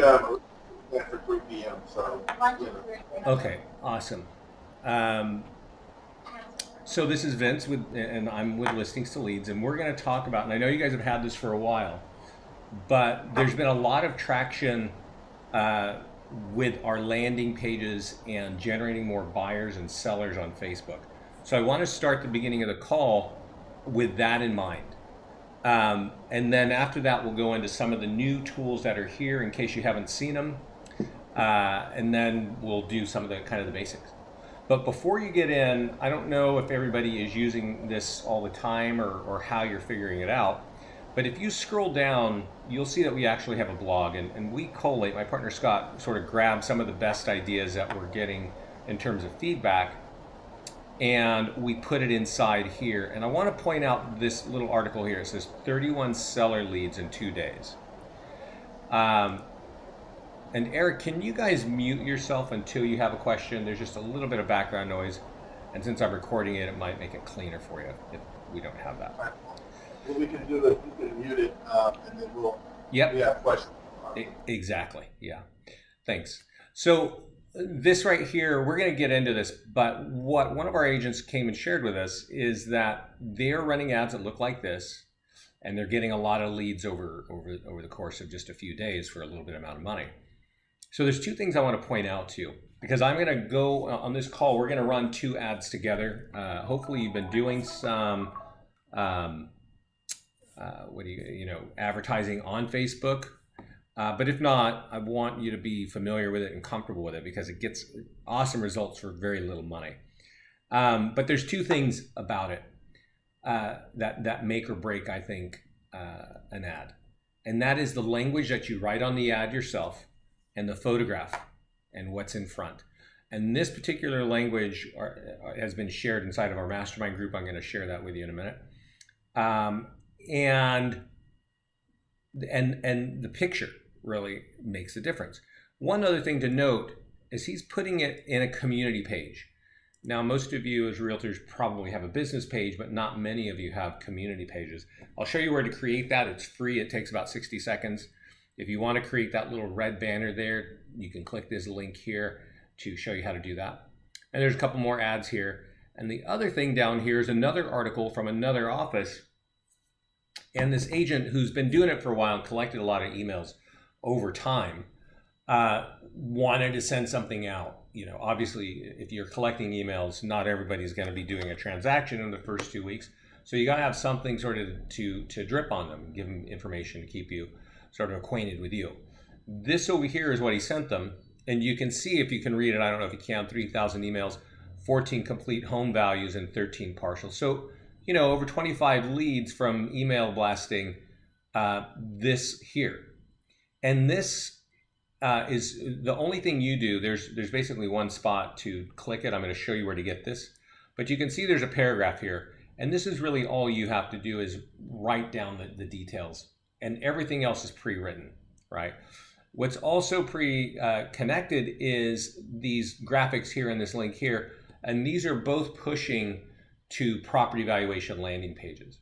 after 3 p.m. So, you know. Okay, awesome. Um, so this is Vince and I'm with Listings to Leads, and we're going to talk about. And I know you guys have had this for a while, but there's been a lot of traction uh, with our landing pages and generating more buyers and sellers on Facebook. So I want to start the beginning of the call with that in mind. And then after that, we'll go into some of the new tools that are here in case you haven't seen them. And then we'll do some of the kind of the basics. But before you get in, I don't know if everybody is using this all the time or how you're figuring it out. But if you scroll down, you'll see that we actually have a blog, and we collate, my partner Scott sort of grabs some of the best ideas that we're getting in terms of feedback, and we put it inside here. And I want to point out this little article here. It says 31 seller leads in 2 days. Um, and Eric, can you guys mute yourself until you have a question? There's just a little bit of background noise. And since I'm recording it, it might make it cleaner for you if we don't have that. What we can do is we can mute it, and then we Yep, have questions. exactly. Yeah, thanks. So this right here, we're going to get into this, but what one of our agents came and shared with us is that they're running ads that look like this, and they're getting a lot of leads over the course of just a few days for a little bit amount of money. So there's two things I want to point out to you, because I'm going to go on this call. We're going to run two ads together. Hopefully you've been doing some advertising on Facebook. But if not, I want you to be familiar with it and comfortable with it, because it gets awesome results for very little money. But there's two things about it that make or break, I think, an ad. And that is the language that you write on the ad yourself, and the photograph and what's in front. And this particular language has been shared inside of our mastermind group. I'm going to share that with you in a minute. And the picture really makes a difference. One other thing to note is he's putting it in a community page. Now, most of you as realtors probably have a business page, but not many of you have community pages. I'll show you where to create that. It's free. It takes about 60 seconds. If you want to create that little red banner there, you can click this link here to show you how to do that. And there's a couple more ads here. And the other thing down here is another article from another office. And this agent who's been doing it for a while and collected a lot of emails over time wanted to send something out. You know, obviously, if you're collecting emails, not everybody's going to be doing a transaction in the first 2 weeks. So you got to have something sort of to drip on them, give them information to keep you sort of acquainted with you. This over here is what he sent them. And you can see, if you can read it, I don't know if you can, 3,000 emails, 14 complete home values, and 13 partial. So, you know, over 25 leads from email blasting this here. And this is the only thing you do. There's basically one spot to click it. I'm going to show you where to get this. But you can see there's a paragraph here. And this is really all you have to do is write down the details. And everything else is pre-written, right? What's also pre-connected is these graphics here in this link here. And these are both pushing to property valuation landing pages.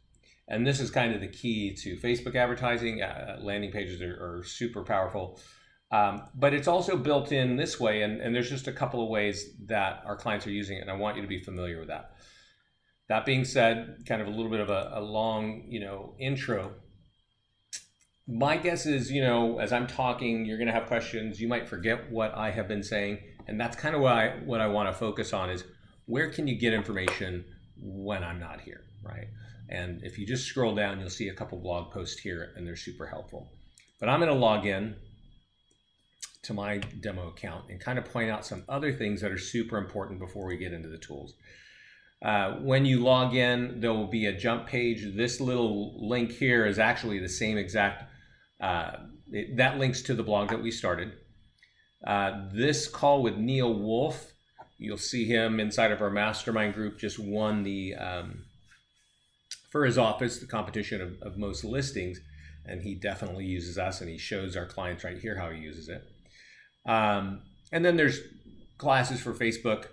And this is kind of the key to Facebook advertising. Landing pages are super powerful. But it's also built in this way. And there's just a couple of ways that our clients are using it. And I want you to be familiar with that. That being said, kind of a little bit of a long, intro. My guess is, as I'm talking, you're going to have questions. You might forget what I have been saying. And that's kind of what I want to focus on is where can you get information when I'm not here, right? And if you just scroll down, you'll see a couple blog posts here, and they're super helpful. But I'm going to log in to my demo account and kind of point out some other things that are super important before we get into the tools. When you log in, there will be a jump page. This little link here is actually the same exact, that links to the blog that we started. This call with Neil Wolf, you'll see him inside of our mastermind group, just won the, for his office, the competition of most listings. And he definitely uses us, and he shows our clients right here how he uses it. And then there's classes for Facebook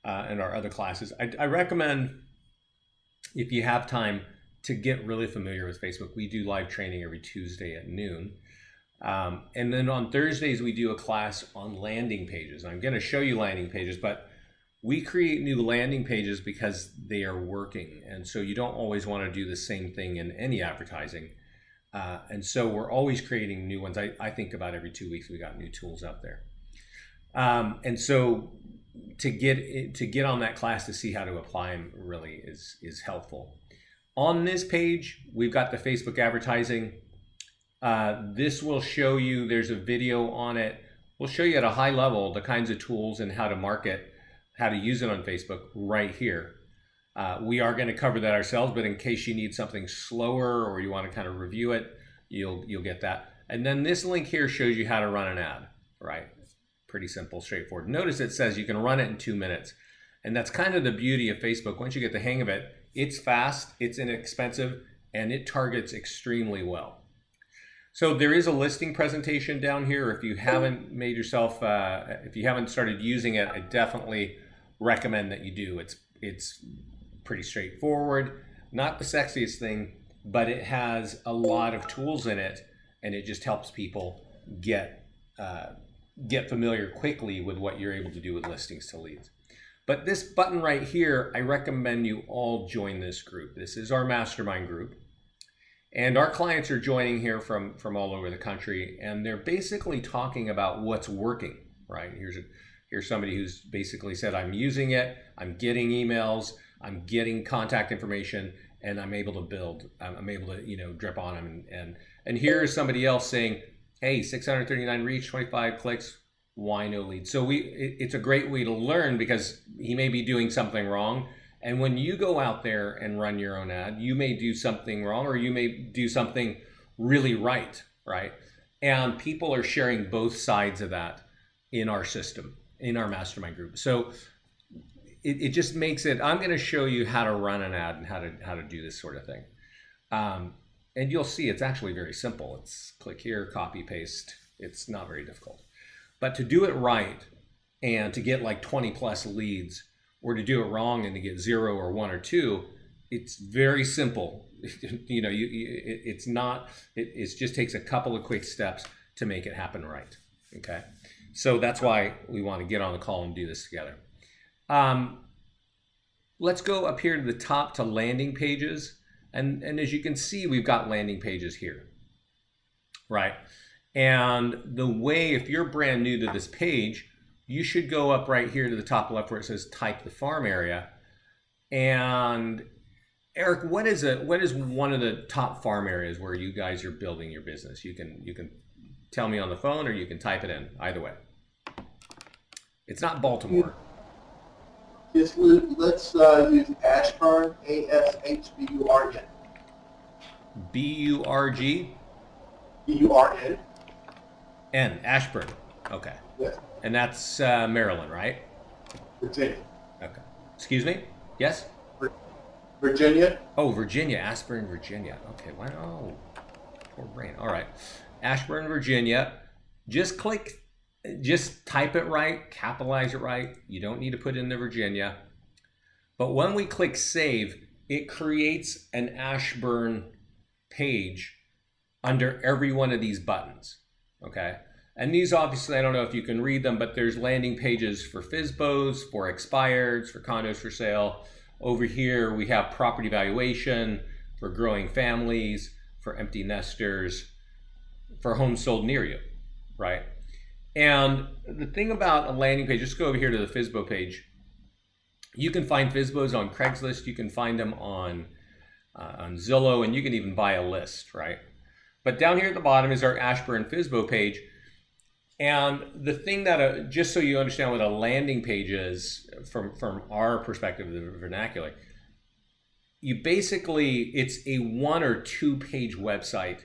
and our other classes. I recommend, if you have time, to get really familiar with Facebook. We do live training every Tuesday at noon. And then on Thursdays, we do a class on landing pages. I'm going to show you landing pages, but we create new landing pages because they are working. And so you don't always want to do the same thing in any advertising. And so we're always creating new ones. I think about every 2 weeks, we got new tools out there. And so to get on that class to see how to apply them really is helpful. On this page, we've got the Facebook advertising. This will show you, there's a video on it. We'll show you at a high level the kinds of tools and how to market, how to use it on Facebook right here. We are going to cover that ourselves, but in case you need something slower or you want to kind of review it, you'll get that. And then this link here shows you how to run an ad, right? Pretty simple, straightforward. Notice it says you can run it in 2 minutes. And that's kind of the beauty of Facebook. Once you get the hang of it, it's fast, it's inexpensive, and it targets extremely well. So there is a listing presentation down here. If you haven't made yourself, if you haven't started using it, I definitely recommend that you do. It's pretty straightforward, not the sexiest thing, but it has a lot of tools in it, and it just helps people get familiar quickly with what you're able to do with listings to leads. But this button right here, I recommend you all join this group. This is our mastermind group. And our clients are joining here from all over the country, and they're basically talking about what's working, right? Here's somebody who's basically said, I'm using it, I'm getting emails, I'm getting contact information, and I'm able to build, I'm able to, drip on them. And here's somebody else saying, hey, 639 reach, 25 clicks, why no leads? So it's a great way to learn because he may be doing something wrong. And when you go out there and run your own ad, you may do something wrong or you may do something really right? And people are sharing both sides of that in our system, in our mastermind group. So it just makes it, I'm going to show you how to run an ad and how to do this sort of thing. And you'll see it's actually very simple. It's click here, copy, paste. It's not very difficult. But to do it right and to get like 20 plus leads, or to do it wrong and to get 0 or 1 or 2, it's very simple. It's not, it just takes a couple of quick steps to make it happen right, okay? So that's why we want to get on the call and do this together. Let's go up here to the top to landing pages. And as you can see, we've got landing pages here, right? And the way, if you're brand new to this page, you should go up right here to the top left where it says type the farm area. And Eric, what is one of the top farm areas where you guys are building your business? You can tell me on the phone or you can type it in, either way. It's not Baltimore. Let's use Ashburn, A-S-H-B-U-R-N. B-U-R-G? B-U-R-N. N, Ashburn, okay. Yes. And that's Maryland, right? Virginia. Okay. Excuse me? Yes? Virginia. Oh, Virginia, Ashburn, Virginia. Okay, wow. Oh, poor brain. All right. Ashburn, Virginia. Just type it right, capitalize it right. You don't need to put in the Virginia. But when we click save, it creates an Ashburn page under every one of these buttons, okay? And these obviously, I don't know if you can read them, but there's landing pages for FSBOs, for expireds, for condos for sale. Over here, we have property valuation, for growing families, for empty nesters, for homes sold near you, right? And the thing about a landing page, just go over here to the FSBO page. You can find FSBOs on Craigslist, you can find them on Zillow, and you can even buy a list, right? But down here at the bottom is our Ashburn FSBO page. And the thing that, just so you understand what a landing page is from our perspective of the vernacular, you basically, it's a 1 or 2 page website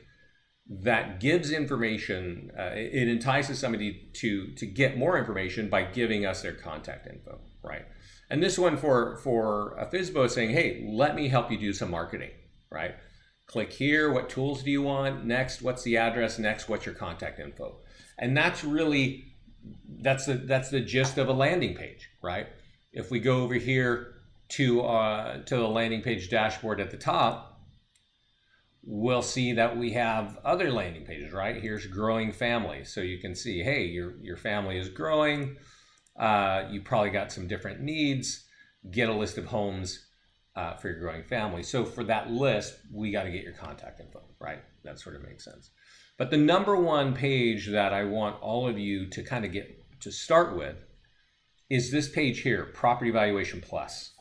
that gives information. It entices somebody to get more information by giving us their contact info, right? And this one for a FSBO is saying, hey, let me help you do some marketing, right? Click here, what tools do you want? Next, what's the address? Next, what's your contact info? And that's really, that's the gist of a landing page, right? If we go over here to the landing page dashboard at the top, we'll see that we have other landing pages, right? Here's growing family. So you can see, hey, your family is growing. You probably got some different needs. Get a list of homes for your growing family. So for that list, we got to get your contact info, right? That sort of makes sense. But the number one page that I want all of you to kind of get to start with is this page here, Property Valuation Plus.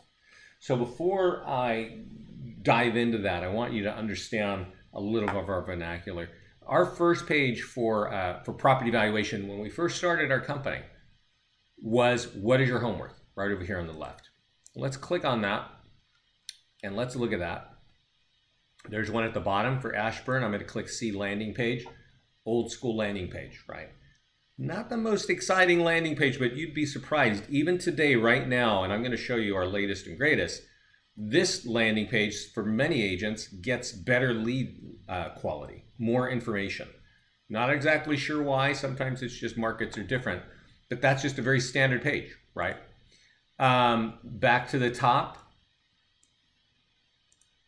So before I dive into that, I want you to understand a little of our vernacular. Our first page for property valuation when we first started our company was, what is your home worth? Right over here on the left. Let's click on that and let's look at that. There's one at the bottom for Ashburn. I'm going to click see landing page, old school landing page, right? Not the most exciting landing page, but you'd be surprised. Even today, right now, and I'm going to show you our latest and greatest, this landing page for many agents gets better lead quality, more information. Not exactly sure why. Sometimes it's just markets are different, but that's just a very standard page, right? Back to the top,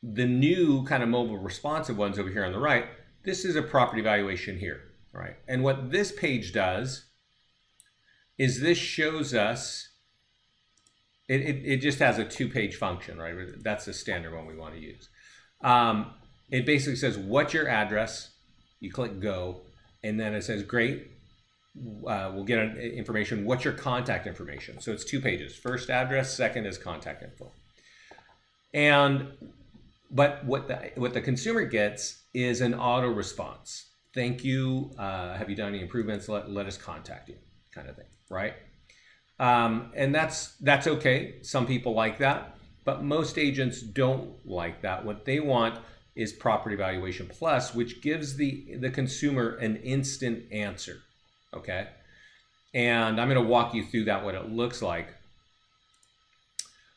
the new kind of mobile responsive ones over here on the right, this is a property valuation here, right? And what this page does is this shows us, it just has a 2-page function, right? That's the standard one we want to use. It basically says, what's your address? You click go, and then it says, great, we'll get information. What's your contact information? So it's 2 pages. First address, second is contact info. But what the consumer gets is an auto response. Thank you. Have you done any improvements? Let us contact you, kind of thing, right? And that's okay. Some people like that, but most agents don't like that. What they want is Property Valuation Plus, which gives the consumer an instant answer, okay? And I'm going to walk you through that, what it looks like.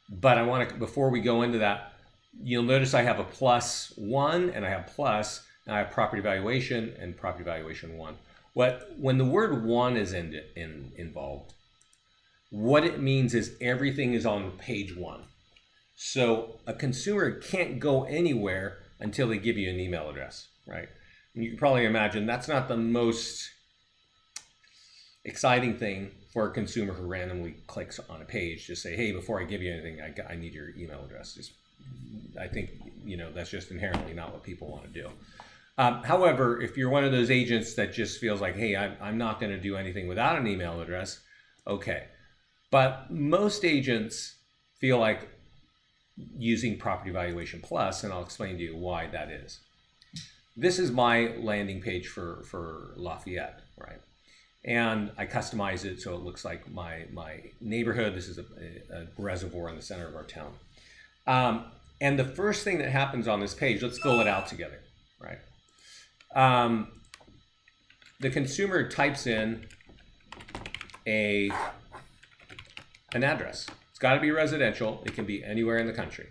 But I want to, before we go into that, you'll notice I have a +1 and I have plus, and I have Property Valuation and Property Valuation 1. When the word 1 is involved, what it means is everything is on page 1. So a consumer can't go anywhere until they give you an email address, right? And you can probably imagine that's not the most exciting thing for a consumer who randomly clicks on a page to say, hey, before I give you anything, I need your email address. I think, that's just inherently not what people want to do. However, if you're one of those agents that just feels like, hey, I'm not going to do anything without an email address, okay. But most agents feel like using Property Valuation Plus, and I'll explain to you why that is. This is my landing page for Lafayette, right? And I customize it so it looks like my neighborhood. This is a reservoir in the center of our town. And the first thing that happens on this page, let's fill it out together, right? The consumer types in an address. It's got to be residential. It can be anywhere in the country.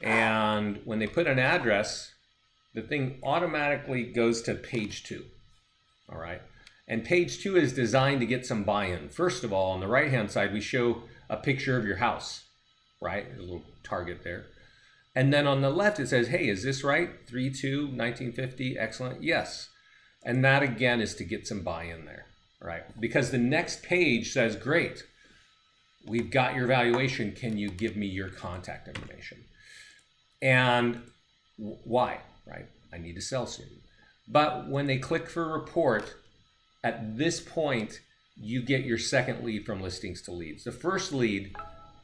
And when they put an address, the thing automatically goes to page 2, all right? And page 2 is designed to get some buy-in. First of all, on the right-hand side, we show a picture of your house, right? There's a little target there. And then on the left, it says, hey, is this right? 3/2/1950, excellent, yes. And that, again, is to get some buy-in there, right? Because the next page says, great, we've got your valuation. Can you give me your contact information? And why, right? I need to sell soon. But when they click for report, at this point, you get your second lead from listings to leads. The first lead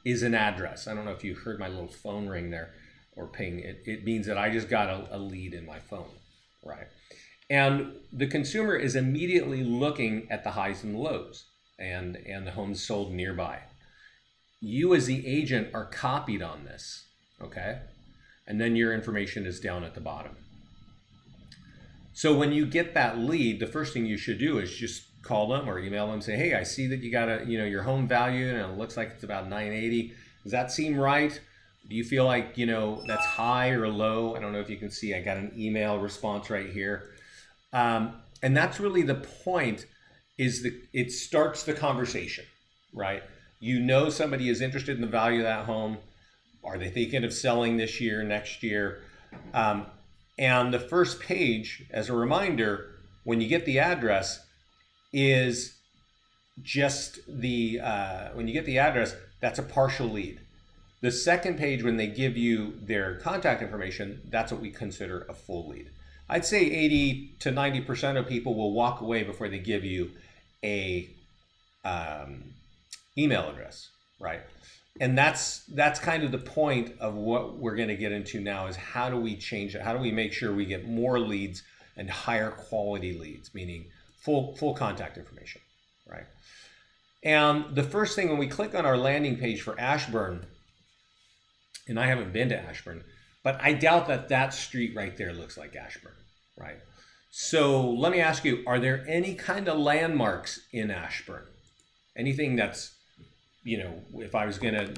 is an address. I don't know if you heard my little phone ring there or ping. It means that I just got a lead in my phone, right? And the consumer is immediately looking at the highs and lows and the homes sold nearby. You as the agent are copied on this, okay? And then your information is down at the bottom. So when you get that lead, the first thing you should do is just call them or email them and say, hey, I see that you got your home value and it looks like it's about 980. Does that seem right? Do you feel like, that's high or low? I don't know if you can see, I got an email response right here. And that's really the point, is it starts the conversation, right? Somebody is interested in the value of that home. Are they thinking of selling this year, next year? And the first page, as a reminder, when you get the address, is just the, when you get the address, that's a partial lead. The second page, when they give you their contact information, that's what we consider a full lead. I'd say 80 to 90% of people will walk away before they give you a email address, right? And that's kind of the point of what we're going to get into now, is how do we change it? How do we make sure we get more leads and higher quality leads, meaning full contact information, right? And the first thing, when we click on our landing page for Ashburn, and I haven't been to Ashburn, but I doubt that that street right there looks like Ashburn, right? So let me ask you, are there any kind of landmarks in Ashburn? Anything that's, you know, if I was gonna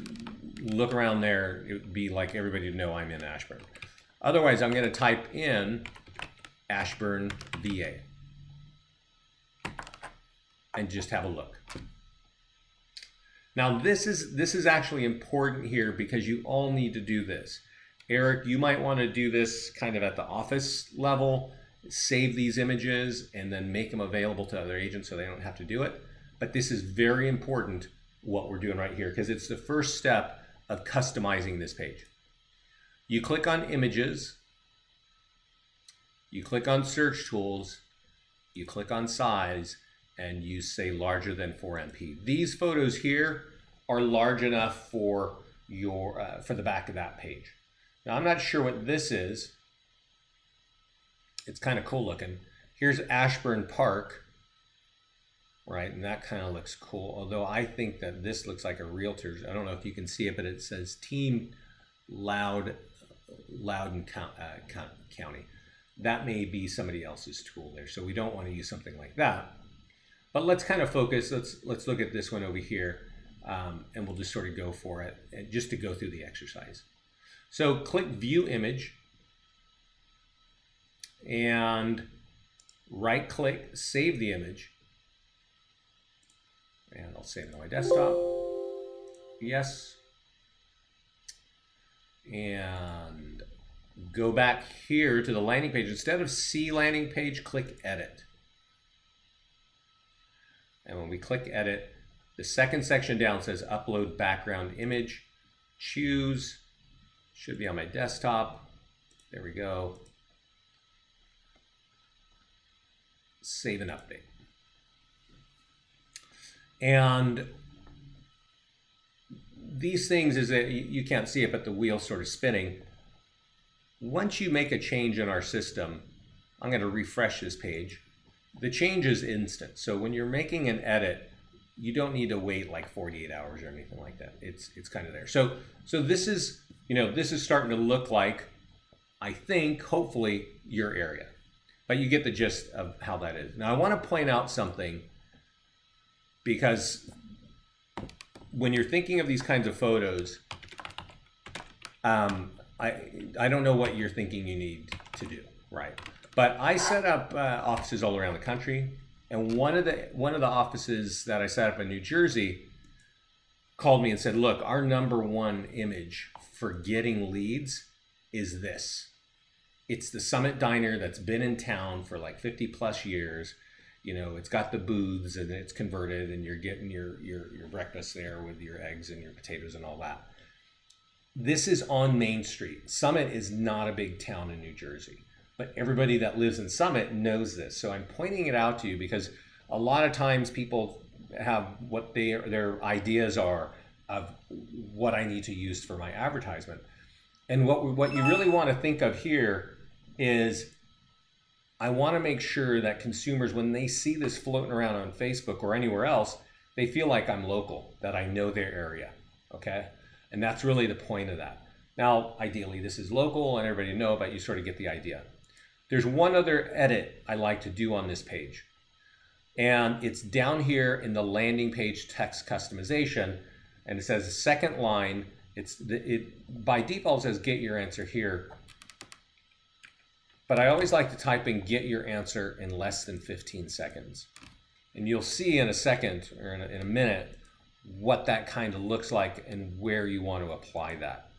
look around there, it would be like everybody would know I'm in Ashburn. Otherwise, I'm gonna type in Ashburn, VA, and just have a look. Now this is actually important here, because you all need to do this. Eric, you might want to do this kind of at the office level, save these images and then make them available to other agents so they don't have to do it. But this is very important, what we're doing right here, because it's the first step of customizing this page. You click on images, you click on search tools, you click on size, and you say larger than 4 MP. These photos here are large enough for your for the back of that page. Now I'm not sure what this is. It's kind of cool looking. Here's Ashburn Park, right? And that kind of looks cool. Although I think that this looks like a realtor's. I don't know if you can see it, but it says Team Loudoun County. That may be somebody else's tool there, so we don't want to use something like that. But let's kind of focus. Let's look at this one over here, and we'll just sort of go for it, and just to go through the exercise. So click View Image, and right-click, save the image, and I'll save it on my desktop. Yes, and go back here to the landing page. Instead of See Landing Page, click Edit. And when we click Edit, the second section down says Upload Background Image. Choose, should be on my desktop. There we go. Save and update. And these things, is that you can't see it, but the wheel's sort of spinning. Once you make a change in our system, I'm going to refresh this page. The change is instant. So when you're making an edit, you don't need to wait like 48 hours or anything like that. It's kind of there. So this is, you know, this is starting to look like, I think, hopefully, your area. But you get the gist of how that is. Now I want to point out something, because when you're thinking of these kinds of photos, I don't know what you're thinking you need to do, right? But I set up offices all around the country, and one of the offices that I set up in New Jersey called me and said, "Look, our #1 image for getting leads is this. It's the Summit Diner that's been in town for like 50 plus years. You know, it's got the booths and it's converted, and you're getting your breakfast there with your eggs and your potatoes and all that. This is on Main Street. Summit is not a big town in New Jersey, but everybody that lives in Summit knows this. So I'm pointing it out to you because a lot of times people have what their ideas are of what I need to use for my advertisement. And what you really want to think of here is, I want to make sure that consumers, when they see this floating around on Facebook or anywhere else, they feel like I'm local, that I know their area, okay? And that's really the point of that. Now, ideally, this is local and everybody know, but you sort of get the idea. There's one other edit I like to do on this page, and it's down here in the landing page text customization, and it says the second line, it by default says get your answer here, but I always like to type in get your answer in less than 15 seconds. And you'll see in a second or in a minute what that kind of looks like and where you want to apply that.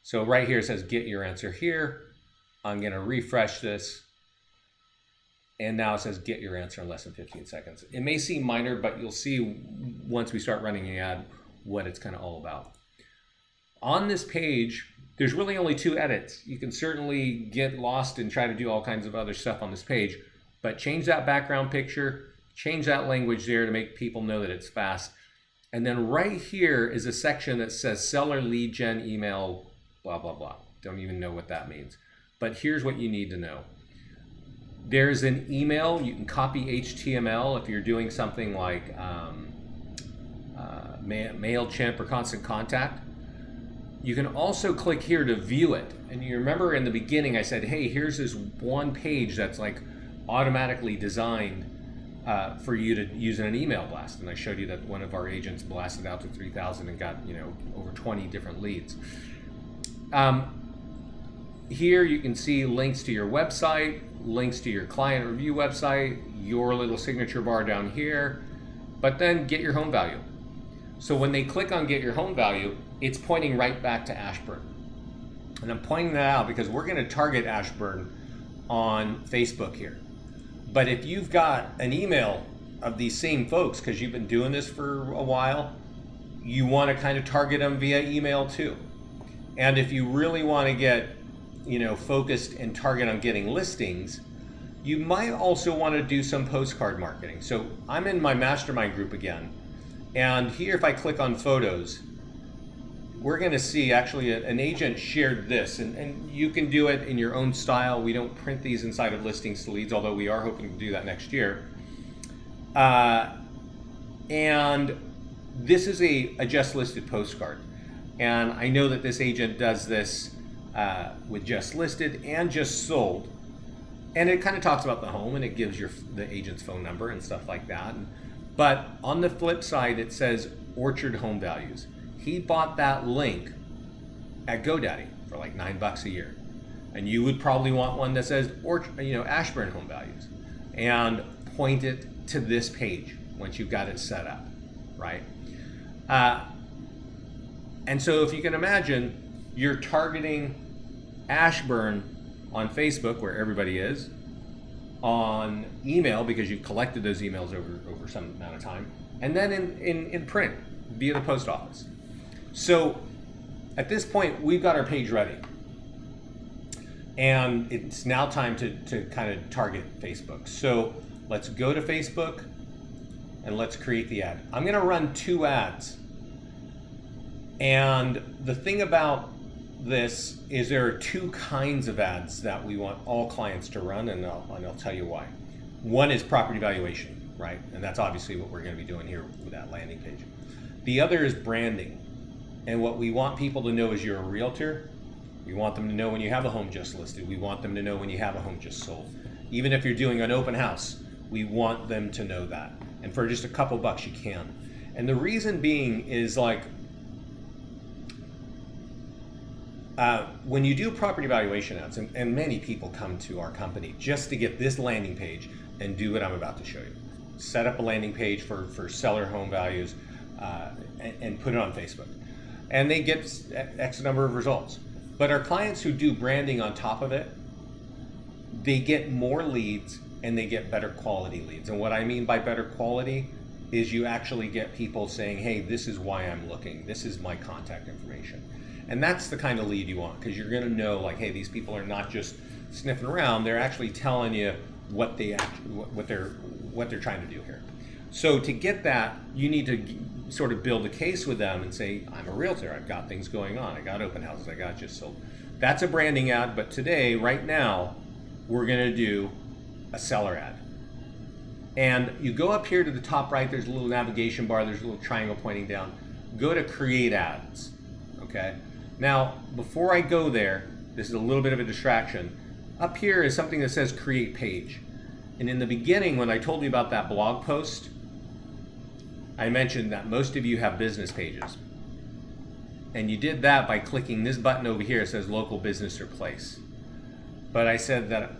So right here it says get your answer here. I'm going to refresh this. And now it says get your answer in less than 15 seconds. It may seem minor, but you'll see once we start running the ad what it's kind of all about. On this page, there's really only 2 edits. You can certainly get lost and try to do all kinds of other stuff on this page, but change that background picture, change that language there to make people know that it's fast. And then right here is a section that says seller lead gen email, blah, blah, blah. Don't even know what that means. But here's what you need to know. There's an email. You can copy HTML if you're doing something like MailChimp or Constant Contact. You can also click here to view it. And you remember in the beginning I said, hey, here's this one page that's like automatically designed for you to use in an email blast. And I showed you that one of our agents blasted out to 3,000 and got, you know, over 20 different leads. Here you can see links to your website, links to your client review website, your little signature bar down here, but then get your home value. So when they click on get your home value, it's pointing right back to Ashburn. And I'm pointing that out because we're going to target Ashburn on Facebook here. But if you've got an email of these same folks, because you've been doing this for a while, you want to kind of target them via email too. And if you really want to get, you know, focused and target on getting listings, you might also want to do some postcard marketing. So I'm in my mastermind group again. And here, if I click on photos, we're going to see actually an agent shared this, and you can do it in your own style. We don't print these inside of listings to leads, although we are hoping to do that next year. And this is a just listed postcard. And I know that this agent does this with just listed and just sold. And it kind of talks about the home, and it gives the agent's phone number and stuff like that. But on the flip side, it says Orchard Home Values. He bought that link at GoDaddy for like $9 a year. And you would probably want one that says Ashburn Home Values, and point it to this page once you've got it set up, right? And so if you can imagine, you're targeting Ashburn on Facebook, where everybody is, on email because you've collected those emails over some amount of time, and then in print via the post office. So at this point, we've got our page ready. And it's now time to kind of target Facebook. So let's go to Facebook and let's create the ad. I'm going to run 2 ads. And the thing about this is there are 2 kinds of ads that we want all clients to run, and I'll tell you why. One is property valuation, right? And that's obviously what we're going to be doing here with that landing page. The other is branding. And what we want people to know is you're a realtor. We want them to know when you have a home just listed. We want them to know when you have a home just sold. Even if you're doing an open house, we want them to know that. And for just a couple bucks, you can. And the reason being is like, when you do property valuation ads, and many people come to our company just to get this landing page and do what I'm about to show you. Set up a landing page for seller home values and put it on Facebook. And they get X number of results. But our clients who do branding on top of it, they get more leads and they get better quality leads. And what I mean by better quality is you actually get people saying, hey, this is why I'm looking. This is my contact information. And that's the kind of lead you want, because you're going to know, like, hey, these people are not just sniffing around. They're actually telling you what they're trying to do here. So to get that, you need to sort of build a case with them and say, I'm a realtor. I've got things going on. I got open houses. I got just sold. That's a branding ad. But today, right now, we're going to do a seller ad. And you go up here to the top right. There's a little navigation bar. There's a little triangle pointing down. Go to create ads. Okay. Now, before I go there, this is a little bit of a distraction. Up here is something that says create page. And in the beginning, when I told you about that blog post, I mentioned that most of you have business pages. And you did that by clicking this button over here. It says local business or place. But I said that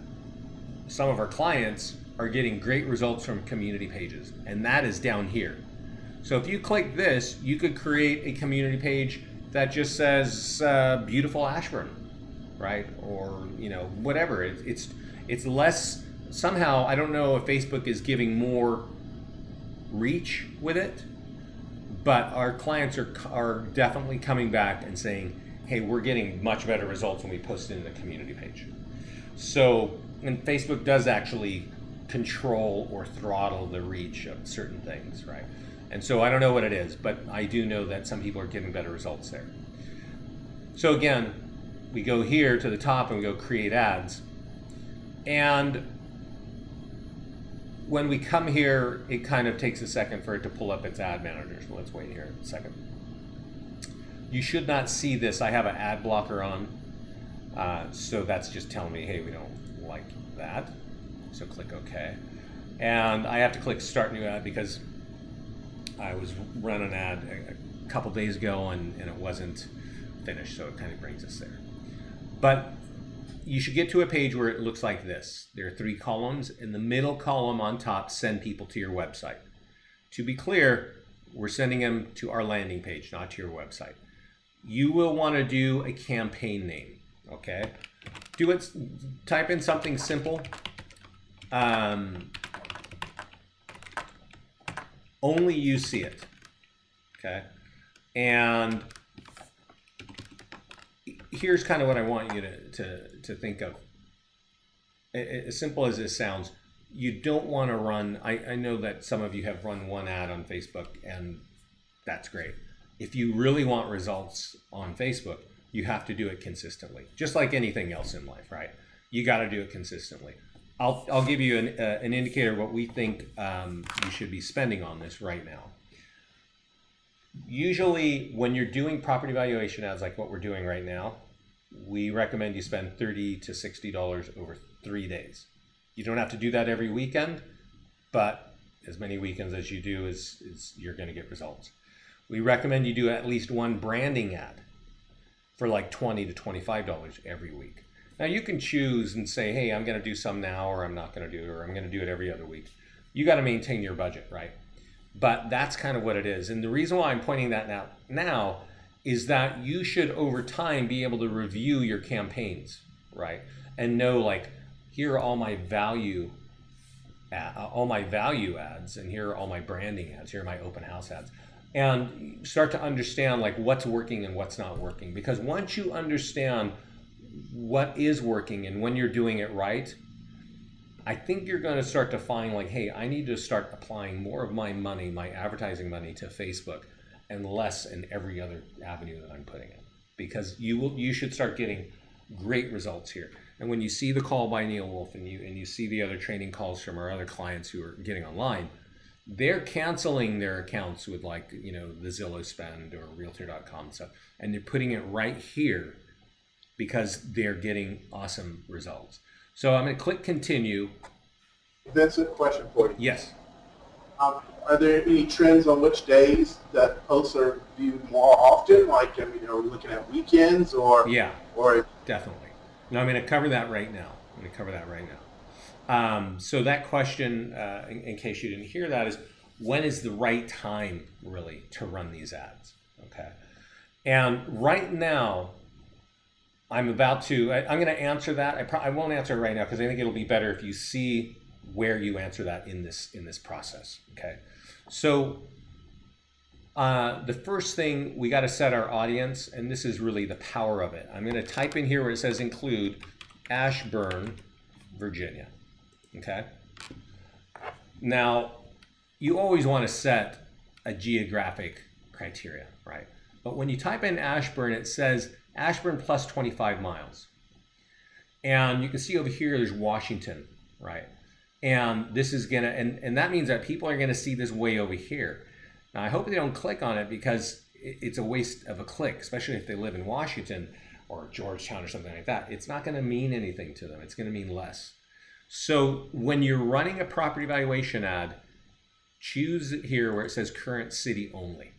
some of our clients are getting great results from community pages. And that is down here. So if you click this, you could create a community page that just says beautiful Ashburn. right? Or, you know, whatever. It's less, somehow, I don't know if Facebook is giving more reach with it, but our clients are definitely coming back and saying, hey, we're getting much better results when we post it in the community page. So, and Facebook does actually control or throttle the reach of certain things, right? And so I don't know what it is, but I do know that some people are getting better results there. So again, we go here to the top and we go create ads. And when we come here, it kind of takes a second for it to pull up its ad manager. So let's wait here a second. You should not see this. I have an ad blocker on. So that's just telling me, hey, we don't like that. So click OK. And I have to click Start New Ad because I was running an ad a couple days ago and it wasn't finished. So it kind of brings us there. But you should get to a page where it looks like this. There are 3 columns. In the middle column on top, send people to your website. To be clear, we're sending them to our landing page, not to your website. You will want to do a campaign name, okay? Do it, type in something simple. Only you see it, okay? And here's kind of what I want you to think of. As simple as this sounds, you don't want to run, I know that some of you have run one ad on Facebook and that's great. If you really want results on Facebook, you have to do it consistently, just like anything else in life, right? You got to do it consistently. I'll give you an indicator of what we think you should be spending on this right now. Usually when you're doing property valuation ads like what we're doing right now, we recommend you spend $30 to $60 over 3 days. You don't have to do that every weekend, but as many weekends as you do is you're going to get results. We recommend you do at least one branding ad for like $20 to $25 every week. Now you can choose and say, hey, I'm going to do some now, or I'm not going to do it, or I'm going to do it every other week. You got to maintain your budget, right? But that's kind of what it is. And the reason why I'm pointing that out now is that you should over time be able to review your campaigns, right? And know like, here are all my value ads, and here are all my branding ads, here are my open house ads. And start to understand like what's working and what's not working. Because once you understand what is working and when you're doing it right, I think you're going to start to find like, hey, I need to start applying more of my money, my advertising money to Facebook and less in every other avenue that I'm putting in. Because you should start getting great results here. And when you see the call by Neil Wolf and you see the other training calls from our other clients who are getting online, they're canceling their accounts with like, you know, the Zillow spend or Realtor.com and stuff, and they're putting it right here because they're getting awesome results. So I'm going to click continue. Vincent, question for you. Yes. Are there any trends on which days that posts are viewed more often? Like, I mean, are we looking at weekends or? Yeah, or definitely. No, I'm going to cover that right now. So that question, in case you didn't hear that, is when is the right time really to run these ads? Okay. And right now, I'm going to answer that. I won't answer it right now because I think it'll be better if you see where you answer that in this process. Okay. So the first thing, we got to set our audience, and this is really the power of it. I'm going to type in here where it says include Ashburn, Virginia. Okay. Now, you always want to set a geographic criteria, right? But when you type in Ashburn, it says Ashburn plus 25 miles. And you can see over here, there's Washington, right? And this is gonna, and that means that people are gonna see this way over here. Now, I hope they don't click on it because it's a waste of a click, especially if they live in Washington or Georgetown or something like that. It's not gonna mean anything to them. It's gonna mean less. So when you're running a property valuation ad, choose here where it says current city only.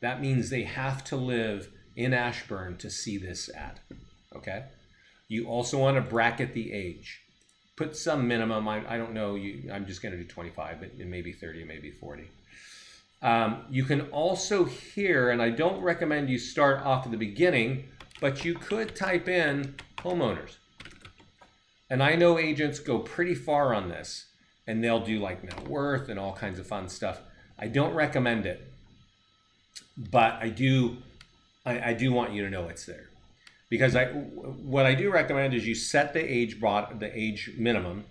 That means they have to live in Ashburn to see this ad, okay? You also want to bracket the age. Put some minimum, I don't know, I'm just gonna do 25, but it may be 30, it may be 40. You can also here, and I don't recommend you start off at the beginning, but you could type in homeowners. And I know agents go pretty far on this, and they'll do like net worth and all kinds of fun stuff. I don't recommend it, but I do want you to know it's there. Because what I do recommend is you set the age minimum,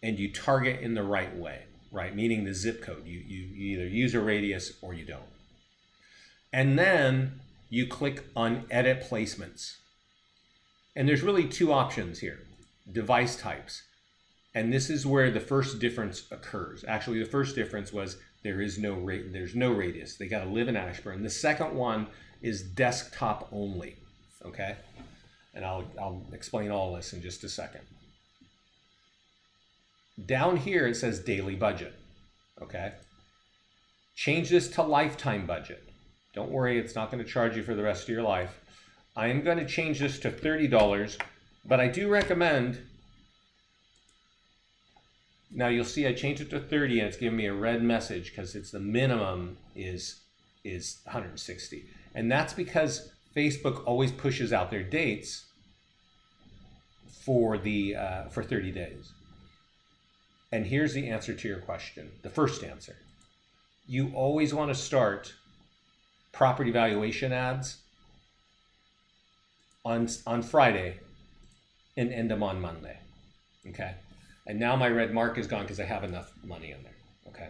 and you target in the right way, right? Meaning the zip code. You either use a radius or you don't. And then you click on edit placements. And there's really two options here. Device types. And this is where the first difference occurs. Actually, the first difference was there's no radius. They got to live in Ashburn. The second one is desktop only. Okay, and I'll explain all this in just a second. Down here it says daily budget. Okay, change this to lifetime budget. Don't worry, it's not going to charge you for the rest of your life. I am going to change this to $30, but I do recommend. Now you'll see I changed it to 30 and it's giving me a red message because it's the minimum is 160, and that's because Facebook always pushes out their dates for 30 days. And here's the answer to your question, the first answer. You always want to start property valuation ads on Friday and end them on Monday, okay? And now my red mark is gone because I have enough money in there, okay?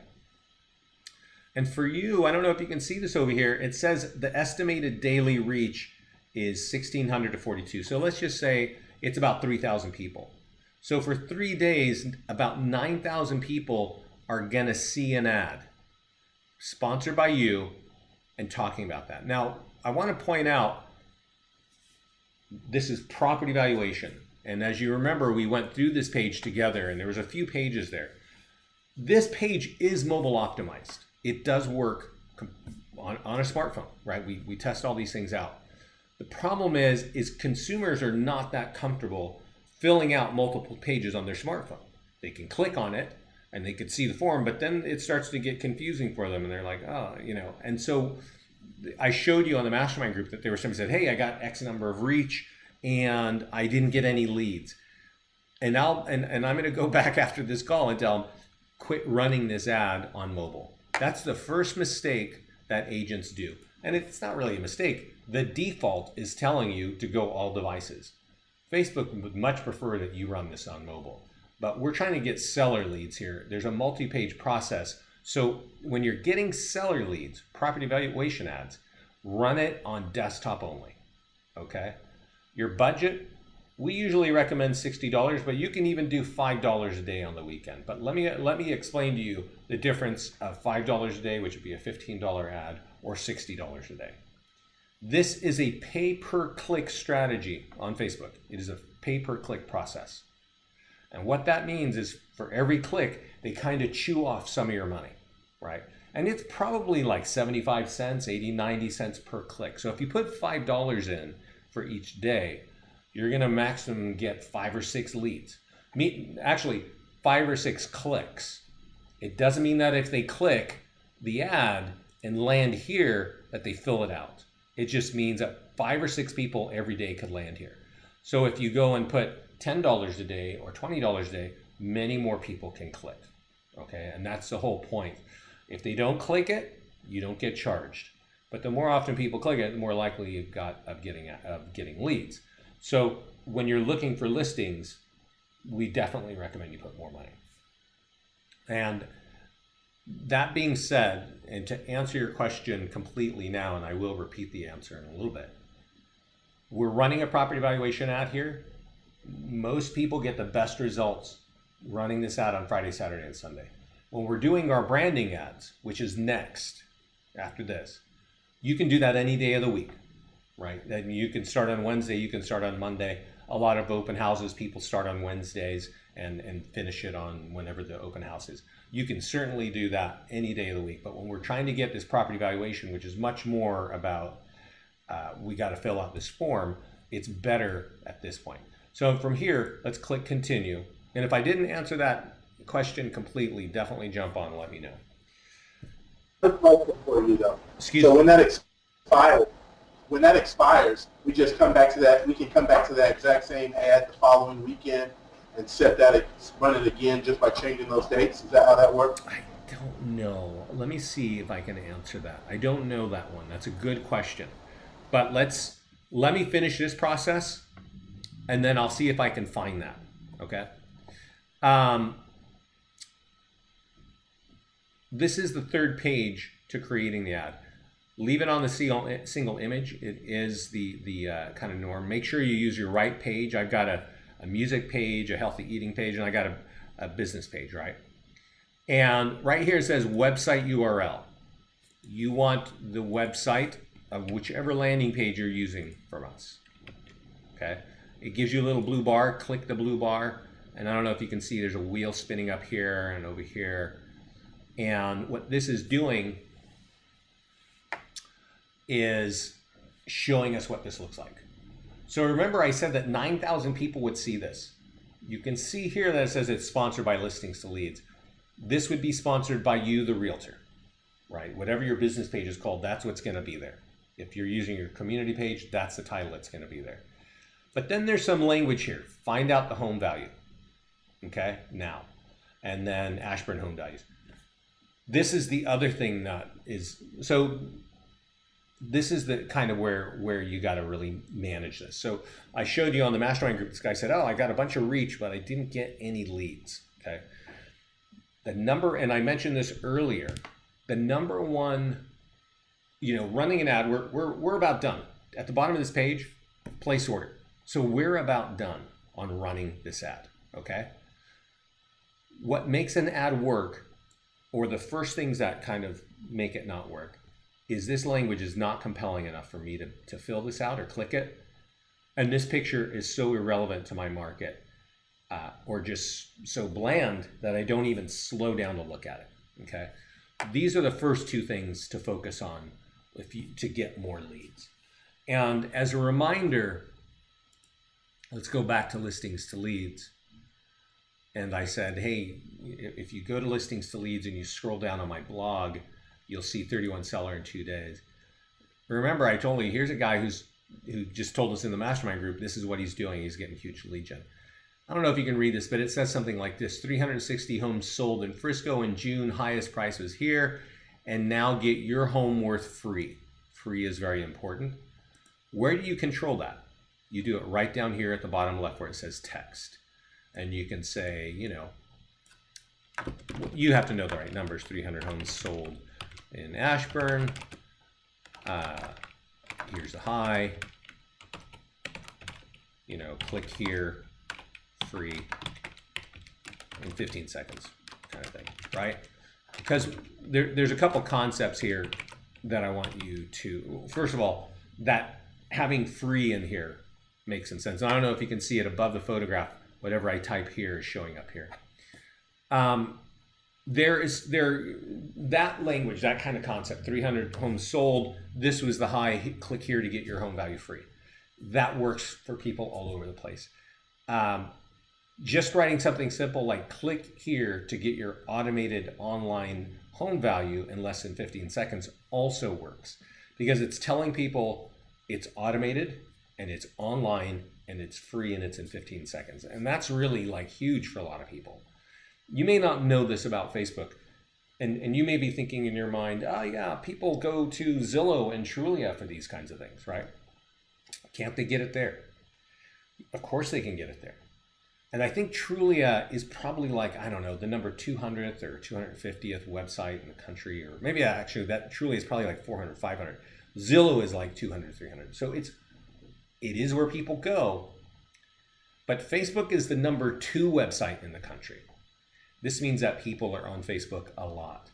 And for you, I don't know if you can see this over here, it says the estimated daily reach is 1,600 to 42. So let's just say it's about 3,000 people. So for 3 days, about 9,000 people are gonna see an ad sponsored by you and talking about that. Now, I wanna point out, this is property valuation. And as you remember, we went through this page together and there was a few pages there. This page is mobile optimized. It does work on a smartphone, right? We test all these things out. The problem is consumers are not that comfortable filling out multiple pages on their smartphone. They can click on it and they could see the form, but then it starts to get confusing for them and they're like, oh, you know. And so I showed you on the mastermind group that there was somebody who said, hey, I got X number of reach and I didn't get any leads. And I'm gonna go back after this call and tell them, quit running this ad on mobile. That's the first mistake that agents do. And it's not really a mistake. The default is telling you to go all devices. Facebook would much prefer that you run this on mobile. But we're trying to get seller leads here. There's a multi-page process. So when you're getting seller leads, property valuation ads, run it on desktop only, okay? Your budget, we usually recommend $60, but you can even do $5 a day on the weekend. But let me explain to you the difference of $5 a day, which would be a $15 ad, or $60 a day. This is a pay-per-click strategy on Facebook. It is a pay-per-click process. And what that means is for every click, they kind of chew off some of your money, right? And it's probably like 75 cents, 80, 90 cents per click. So if you put $5 in for each day, you're gonna maximum get 5 or 6 leads. Actually, 5 or 6 clicks. It doesn't mean that if they click the ad and land here, that they fill it out. It just means that 5 or 6 people every day could land here. So if you go and put $10 a day or $20 a day, many more people can click, okay? And that's the whole point. If they don't click it, you don't get charged. But the more often people click it, the more likely you've got of getting leads. So when you're looking for listings, we definitely recommend you put more money. And that being said, and to answer your question completely now, and I will repeat the answer in a little bit, we're running a property valuation ad here. Most people get the best results running this ad on Friday, Saturday, and Sunday. When we're doing our branding ads, which is next after this, you can do that any day of the week, right? Then you can start on Wednesday, you can start on Monday. A lot of open houses, people start on Wednesdays and finish it on whenever the open house is. You can certainly do that any day of the week. But when we're trying to get this property valuation, which is much more about, we got to fill out this form, it's better at this point. So from here, let's click continue. And if I didn't answer that question completely, definitely jump on and let me know. Before you go. Excuse me. So when that expires, when that expires, we just come back to that. We can come back to that exact same ad the following weekend and set that, run it again just by changing those dates. Is that how that works? I don't know. Let me see if I can answer that. I don't know that one. That's a good question. But let me finish this process and then I'll see if I can find that. Okay. This is the third page to creating the ad. Leave it on the single image. It is the kind of norm. Make sure you use your right page. I've got a music page, a healthy eating page, and I got a business page, right? And right here it says website URL. You want the website of whichever landing page you're using from us. Okay. It gives you a little blue bar. Click the blue bar. And I don't know if you can see there's a wheel spinning up here and over here. And what this is doing is showing us what this looks like. So remember I said that 9,000 people would see this. You can see here that it says it's sponsored by Listings to Leads. This would be sponsored by you, the realtor, right? Whatever your business page is called, that's what's going to be there. If you're using your community page, that's the title that's going to be there. But then there's some language here. Find out the home value. Okay, now. And then Ashburn home values. This is the other thing that is, so this is the kind of where you got to really manage this. So I showed you on the mastermind group, this guy said, oh, I got a bunch of reach, but I didn't get any leads. Okay. The number, and I mentioned this earlier, the number one, running an ad, we're about done. At the bottom of this page, place order. So we're about done on running this ad, okay? What makes an ad work, or the first things that kind of make it not work, is this language is not compelling enough for me to fill this out or click it. And this picture is so irrelevant to my market, or just so bland that I don't even slow down to look at it, okay? These are the first two things to focus on to get more leads. And as a reminder, let's go back to Listings to Leads. And I said, hey, if you go to Listings to Leads and you scroll down on my blog, you'll see 31 seller in 2 days. Remember, I told you, here's a guy who just told us in the mastermind group, this is what he's doing. He's getting huge lead gen. I don't know if you can read this, but it says something like this: 360 homes sold in Frisco in June, highest price was here, and now get your home worth free. Free is very important. Where do you control that? You do it right down here at the bottom left where it says text. And you can say, you have to know the right numbers. 300 homes sold in Ashburn. Here's the high. Click here, free, in 15 seconds kind of thing, right? Because there's a couple concepts here that I want you to, first of all, that having free in here makes some sense. I don't know if you can see it above the photograph. Whatever I type here is showing up here. That language, that kind of concept, 300 homes sold, this was the high, click here to get your home value free. That works for people all over the place. Just writing something simple like click here to get your automated online home value in less than 15 seconds also works, because it's telling people it's automated and it's online and it's free and it's in 15 seconds. And that's really like huge for a lot of people. You may not know this about Facebook, and you may be thinking in your mind, oh yeah, people go to Zillow and Trulia for these kinds of things, right? Can't they get it there? Of course they can get it there. And I think Trulia is probably like, I don't know, the number 200th or 250th website in the country, or maybe actually that Trulia is probably like 400, 500. Zillow is like 200, 300. So it is where people go, but Facebook is the number 2 website in the country. This means that people are on Facebook a lot.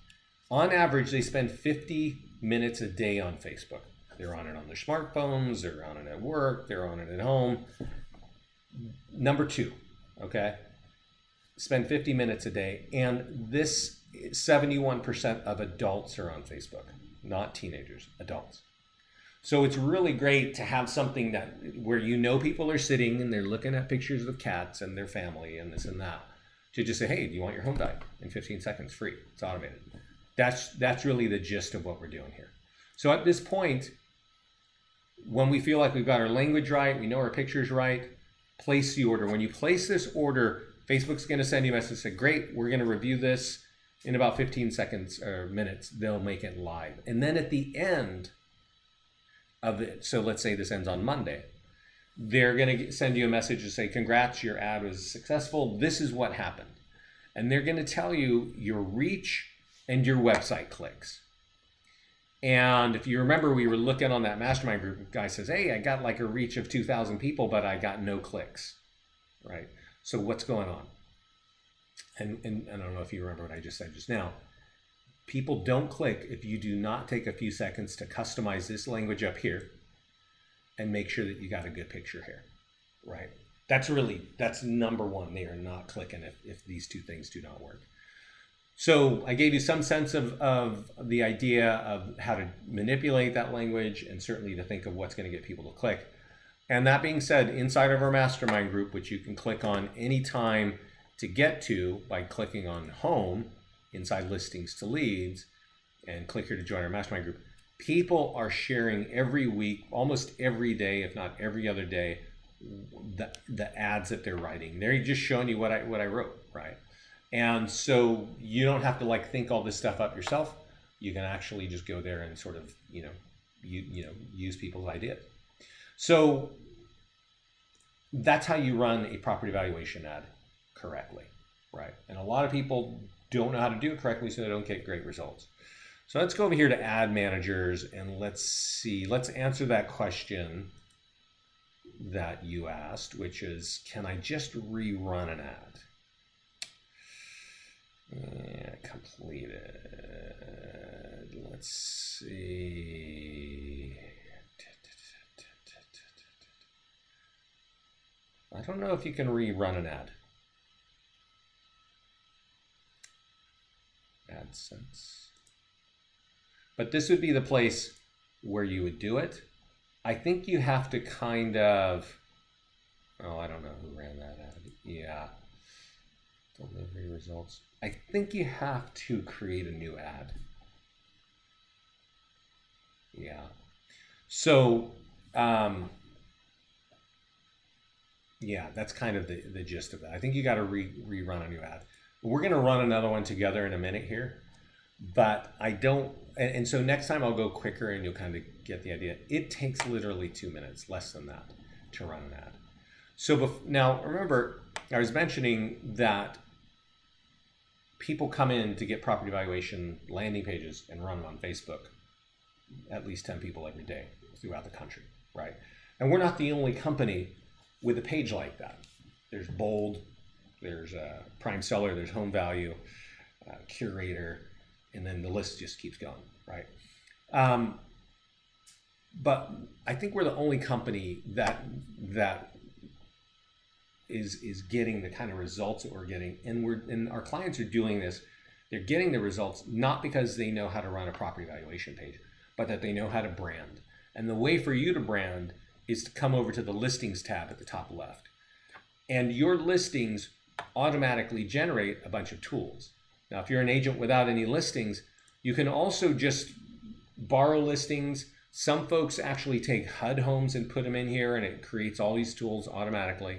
On average, they spend 50 minutes a day on Facebook. They're on it on their smartphones, they're on it at work, they're on it at home. Number 2, okay? Spend 50 minutes a day, and this 71% of adults are on Facebook, not teenagers, adults. So it's really great to have something where people are sitting and they're looking at pictures of cats and their family and this and that, to just say, hey, do you want your home value in 15 seconds free? It's automated. That's really the gist of what we're doing here. So at this point, When we feel like we've got our language right, we know our picture's right, place the order. When you place this order, Facebook's going to send you a message say, great, we're going to review this in about 15 seconds or minutes. They'll make it live. And then at the end of it, so let's say this ends on Monday, they're going to send you a message to say, congrats, your ad was successful. This is what happened. And they're going to tell you your reach and your website clicks. And if you remember, we were looking on that mastermind group, the guy says, hey, I got like a reach of 2,000 people, but I got no clicks, right? So what's going on? And I don't know if you remember what I just said just now. People don't click if you do not take a few seconds to customize this language up here and make sure that you got a good picture here, right? That's number one. They are not clicking if these two things do not work. So I gave you some sense of the idea of how to manipulate that language and certainly to think of what's going to get people to click. And that being said, inside of our mastermind group, which you can click on anytime to get to by clicking on home inside listings to leads and click here to join our mastermind group, people are sharing every week, almost every day, if not every other day, the ads that they're writing. They're just showing you what I wrote, right? And so you don't have to like think all this stuff up yourself. You can actually just go there and sort of, use people's ideas. So that's how you run a property valuation ad correctly, right? And a lot of people don't know how to do it correctly, so they don't get great results. So let's go over here to ad managers and let's answer that question that you asked, which is, can I just rerun an ad? Completed. Let's see. I don't know if you can rerun an ad. AdSense. But this would be the place where you would do it. I think you have to kind of, I don't know who ran that ad. Yeah. Delivery results. I think you have to create a new ad. Yeah. So, yeah, that's kind of the gist of that. I think you got to rerun a new ad. We're going to run another one together in a minute here, but I don't, and so next time I'll go quicker and you'll kind of get the idea. It takes literally 2 minutes, less than that, to run an ad. So now remember, I was mentioning that people come in to get property valuation landing pages and run them on Facebook, at least 10 people every day throughout the country, right? And we're not the only company with a page like that. There's Bold, there's Prime Seller, there's Home Value, Curator, and then the list just keeps going, right? But I think we're the only company that is getting the kind of results that we're getting, and our clients are doing this. They're getting the results not because they know how to run a property valuation page, but that they know how to brand. And the way for you to brand is to come over to the listings tab at the top left. And your listings automatically generate a bunch of tools. Now, if you're an agent without any listings, you can also just borrow listings. Some folks actually take HUD homes and put them in here, and it creates all these tools automatically.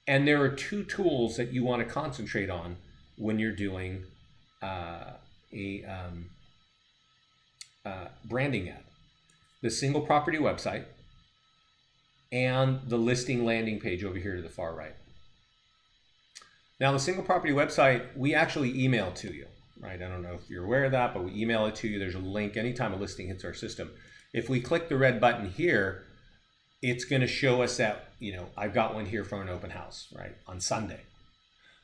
And there are two tools that you want to concentrate on when you're doing a branding ad. The single property website and the listing landing page over here to the far right. Now, the single property website, we actually email to you, right? I don't know if you're aware of that, but we email it to you. There's a link anytime a listing hits our system. If we click the red button here, it's going to show us that, I've got one here from an open house, right, on Sunday.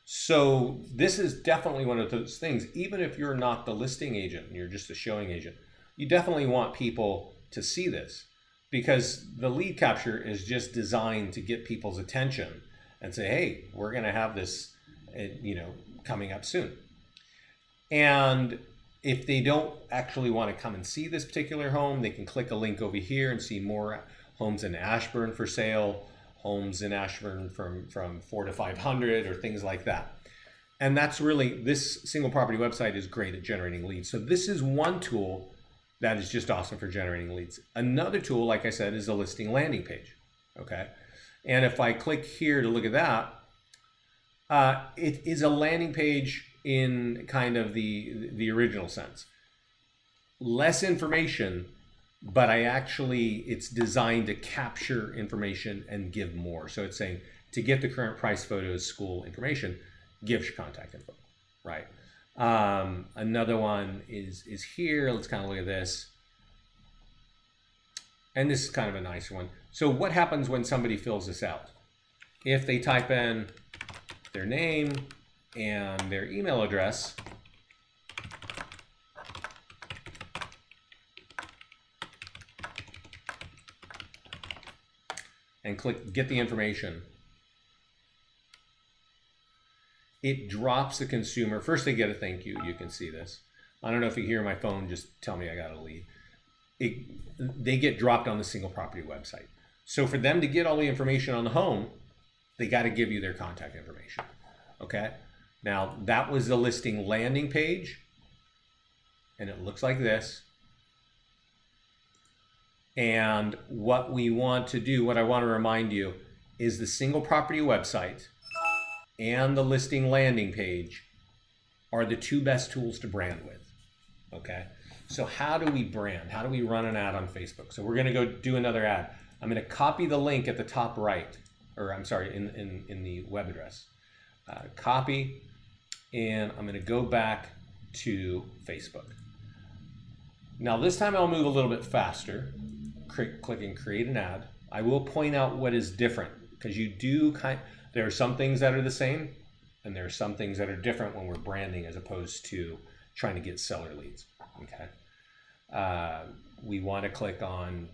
So this is definitely one of those things. Even if you're not the listing agent and you're just a showing agent, you definitely want people to see this, because the lead capture is just designed to get people's attention and say, hey, we're going to have this, coming up soon. And if they don't actually want to come and see this particular home, they can click a link over here and see more homes in Ashburn for sale, homes in Ashburn from 4 to 500 or things like that. And that's really, this single property website is great at generating leads. So this is one tool That is just awesome for generating leads. Another tool, like I said, is a listing landing page. Okay. And if I click here to look at that, it is a landing page in kind of the original sense. Less information, but it's designed to capture information and give more. So it's saying to get the current price, photos, school information, give your contact info, right? Another one is here. Let's kind of look at this. And this is kind of a nice one. So what happens when somebody fills this out? If they type in their name and their email address, and click get the information, it drops the consumer. First they get a thank you. You can see this. I don't know if you hear my phone, just tell me I got a lead. They get dropped on the single property website. So for them to get all the information on the home, they got to give you their contact information. Okay. Now that was the listing landing page, and it looks like this. And what we want to do, what I want to remind you, is the single property website and the listing landing page are the two best tools to brand with. Okay. So how do we brand? How do we run an ad on Facebook? So we're going to go do another ad. I'm going to copy the link at the top right, or I'm sorry, in the web address. Copy, and I'm going to go back to Facebook. Now this time I'll move a little bit faster. Click and create an ad. I will point out what is different, because there are some things that are the same, and there are some things that are different when we're branding as opposed to trying to get seller leads. Okay. We want to click on,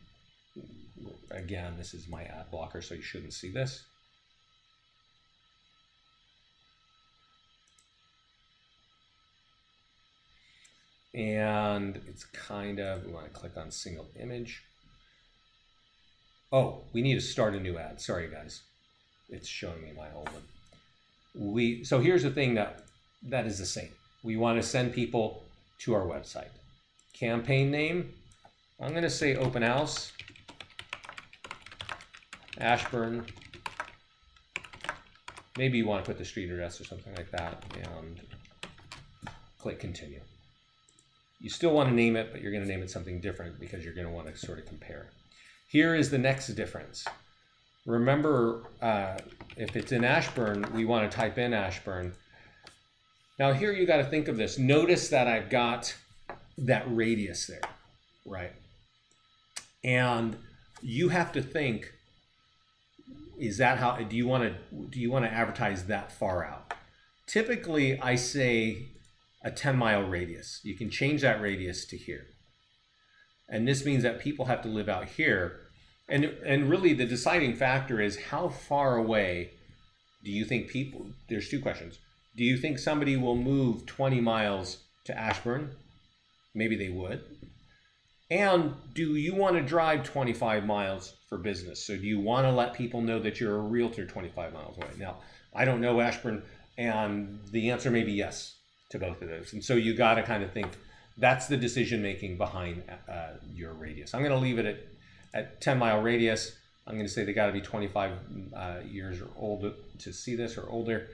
again, this is my ad blocker, so you shouldn't see this. And it's we want to click on single image. Oh, we need to start a new ad. Sorry, guys. It's showing me my old one. So here's the thing that is the same. We want to send people to our website. Campaign name, I'm going to say open house, Ashburn. Maybe you want to put the street address or something like that, and click continue. You still want to name it, but you're going to name it something different because you're going to want to sort of compare. Here is the next difference. Remember, if it's in Ashburn, we want to type in Ashburn. Now here you got to think of this. Notice that I've got that radius there, right? And you have to think, is that how, do you want to advertise that far out? Typically I say a 10-mile radius. You can change that radius to here. And this means that people have to live out here. And really the deciding factor is how far away do you think people, there's two questions. Do you think somebody will move 20 miles to Ashburn? Maybe they would. And do you want to drive 25 miles for business? So do you want to let people know that you're a realtor 25 miles away? Now, I don't know Ashburn, and the answer may be yes to both of those. And so you got to kind of think, that's the decision making behind your radius. I'm going to leave it at 10-mile radius. I'm going to say they got to be 25 years or older to see this, or older.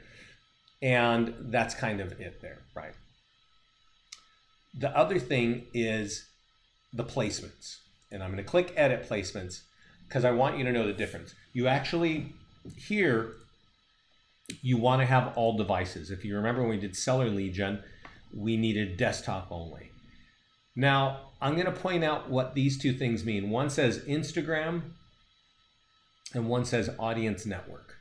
And that's kind of it there, right? The other thing is the placements. And I'm going to click edit placements because I want you to know the difference. You actually, here, you want to have all devices. If you remember when we did seller lead gen, we needed desktop only. Now, I'm going to point out what these two things mean. One says Instagram and one says audience network.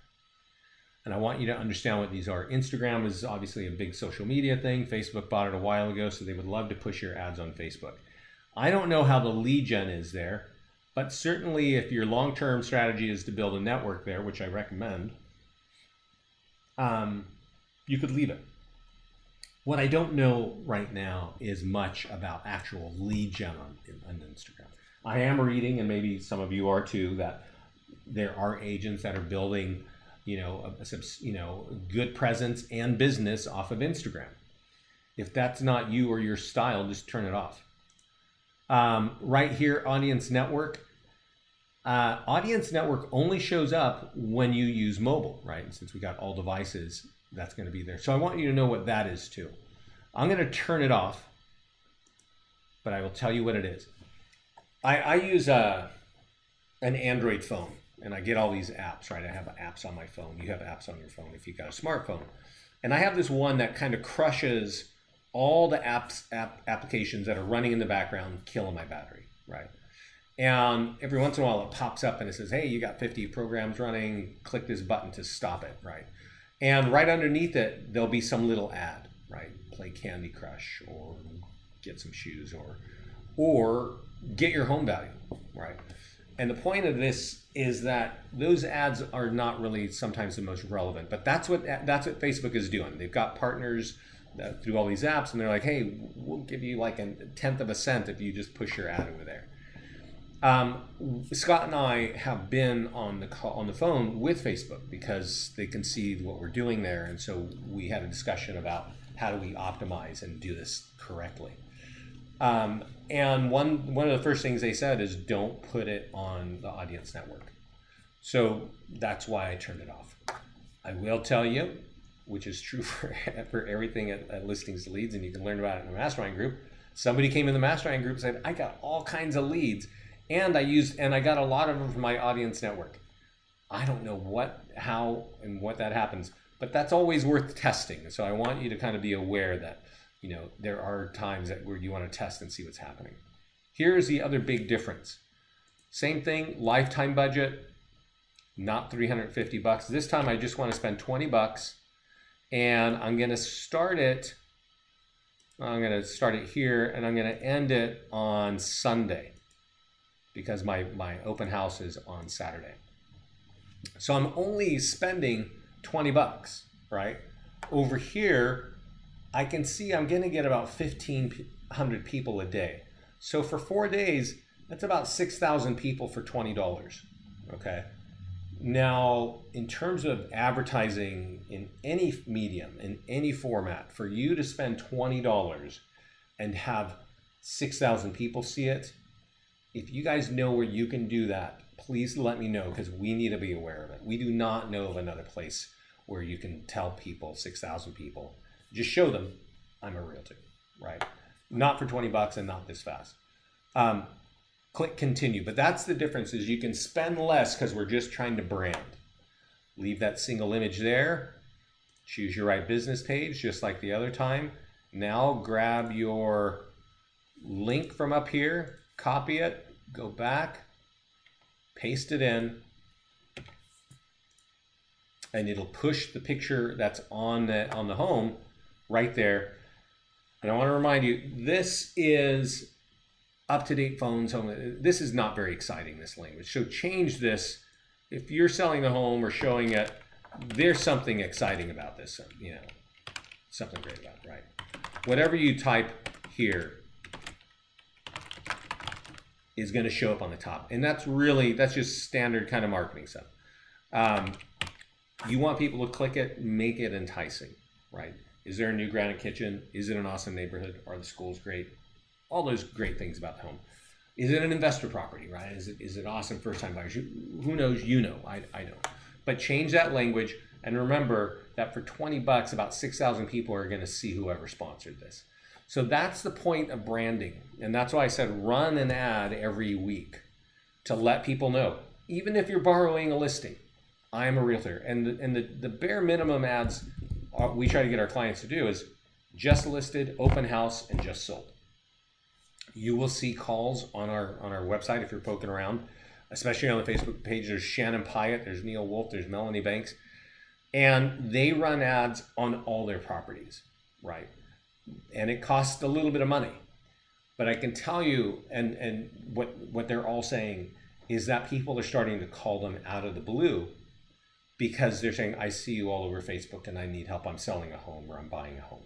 And I want you to understand what these are. Instagram is obviously a big social media thing. Facebook bought it a while ago, so they would love to push your ads on Facebook. I don't know how the lead gen is there, but certainly if your long-term strategy is to build a network there, which I recommend, you could leave it. What I don't know right now is much about actual lead gen on Instagram. I am reading, and maybe some of you are too, that there are agents that are building, good presence and business off of Instagram. If that's not you or your style, just turn it off. Right here, audience network. Audience network only shows up when you use mobile, right? And since we got all devices, that's going to be there. So I want you to know what that is too. I'm going to turn it off, but I will tell you what it is. I use an Android phone, and I get all these apps, right? I have apps on my phone. You have apps on your phone if you've got a smartphone. And I have this one that kind of crushes all the applications that are running in the background, killing my battery, right? And every once in a while it pops up and it says, hey, you got 50 programs running, click this button to stop it, right? And right underneath it, there'll be some little ad, right? Play Candy Crush or get some shoes or get your home value, right? And the point of this is that those ads are not really sometimes the most relevant, but that's what Facebook is doing. They've got partners that through all these apps, and they're like, hey, we'll give you like 1/10 of a cent if you just push your ad over there. Scott and I have been on the phone with Facebook because they can see what we're doing there, and so we had a discussion about how do we optimize and do this correctly. And one of the first things they said is don't put it on the audience network. So that's why I turned it off. I will tell you, which is true for everything at Listings to Leads, and you can learn about it in the mastermind group. Somebody came in the mastermind group and said, I got all kinds of leads, and I got a lot of them from my audience network. I don't know how and what that happens, but that's always worth testing. So I want you to kind of be aware that, you know, there are times where you want to test and see what's happening. Here's the other big difference. Same thing, lifetime budget, not $350. This time I just want to spend $20, and I'm going to start it. I'm going to start it here, and I'm going to end it on Sunday because my open house is on Saturday. So I'm only spending $20, right? Over here, I can see I'm going to get about 1,500 people a day. So for 4 days, that's about 6,000 people for $20, okay? Now, in terms of advertising in any medium, in any format, for you to spend $20 and have 6,000 people see it, if you guys know where you can do that, please let me know, because we need to be aware of it. We do not know of another place where you can tell people, 6,000 people, just show them I'm a realtor, right? Not for $20 and not this fast. Click continue, but that's the difference, is you can spend less because we're just trying to brand. Leave that single image there, choose your right business page, just like the other time. Now grab your link from up here, copy it, go back, paste it in, and it'll push the picture that's on the home right there. And I want to remind you, this is up-to-date phones. This is not very exciting, this language. So change this. If you're selling the home or showing it, there's something exciting about this, you know, something great about it, right? Whatever you type here is going to show up on the top. And that's just standard kind of marketing stuff. You want people to click it, make it enticing, right? Is there a new granite kitchen? Is it an awesome neighborhood? Are the schools great? All those great things about the home. Is it an investor property, right? Is it awesome first-time buyers? Who knows? You know, I don't. But change that language, and remember that for $20, about 6,000 people are going to see whoever sponsored this. So that's the point of branding, and that's why I said run an ad every week to let people know. Even if you're borrowing a listing, I am a realtor, and the bare minimum ads we try to get our clients to do is just listed, open house, and just sold. You will see calls on our website if you're poking around, especially on the Facebook page. There's Shannon Pyatt, there's Neil Wolf, there's Melanie Banks, and they run ads on all their properties, right? And it costs a little bit of money, but I can tell you, and what they're all saying is that people are starting to call them out of the blue because they're saying, I see you all over Facebook and I need help. I'm selling a home or I'm buying a home.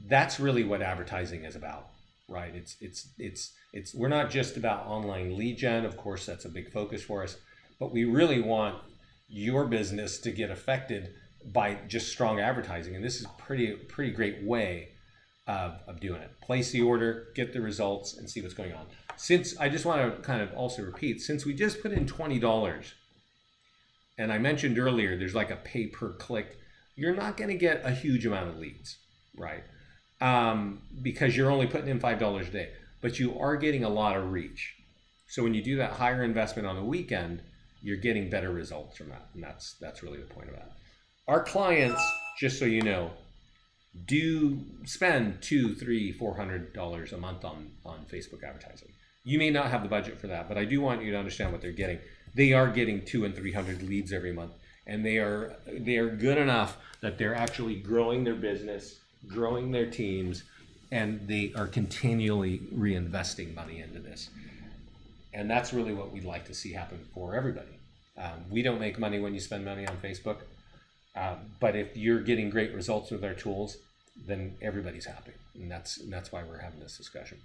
That's really what advertising is about. Right, it's we're not just about online lead gen. Of course, that's a big focus for us, but we really want your business to get affected by just strong advertising. And this is pretty great way of doing it. Place the order, get the results, and see what's going on. Since I just want to kind of also repeat, since we just put in $20, and I mentioned earlier, there's like a pay per click, you're not going to get a huge amount of leads, right? Because you're only putting in $5 a day, but you are getting a lot of reach. So when you do that higher investment on the weekend, you're getting better results from that, and that's really the point of that. Our clients, just so you know, do spend $200, $300, $400 a month on Facebook advertising. You may not have the budget for that, but I do want you to understand what they're getting. They are getting 200 and 300 leads every month, and they are good enough that they're actually growing their business, growing their teams, and they are continually reinvesting money into this. And that's really what we'd like to see happen for everybody. We don't make money when you spend money on Facebook, but if you're getting great results with our tools, then everybody's happy, and that's why we're having this discussion.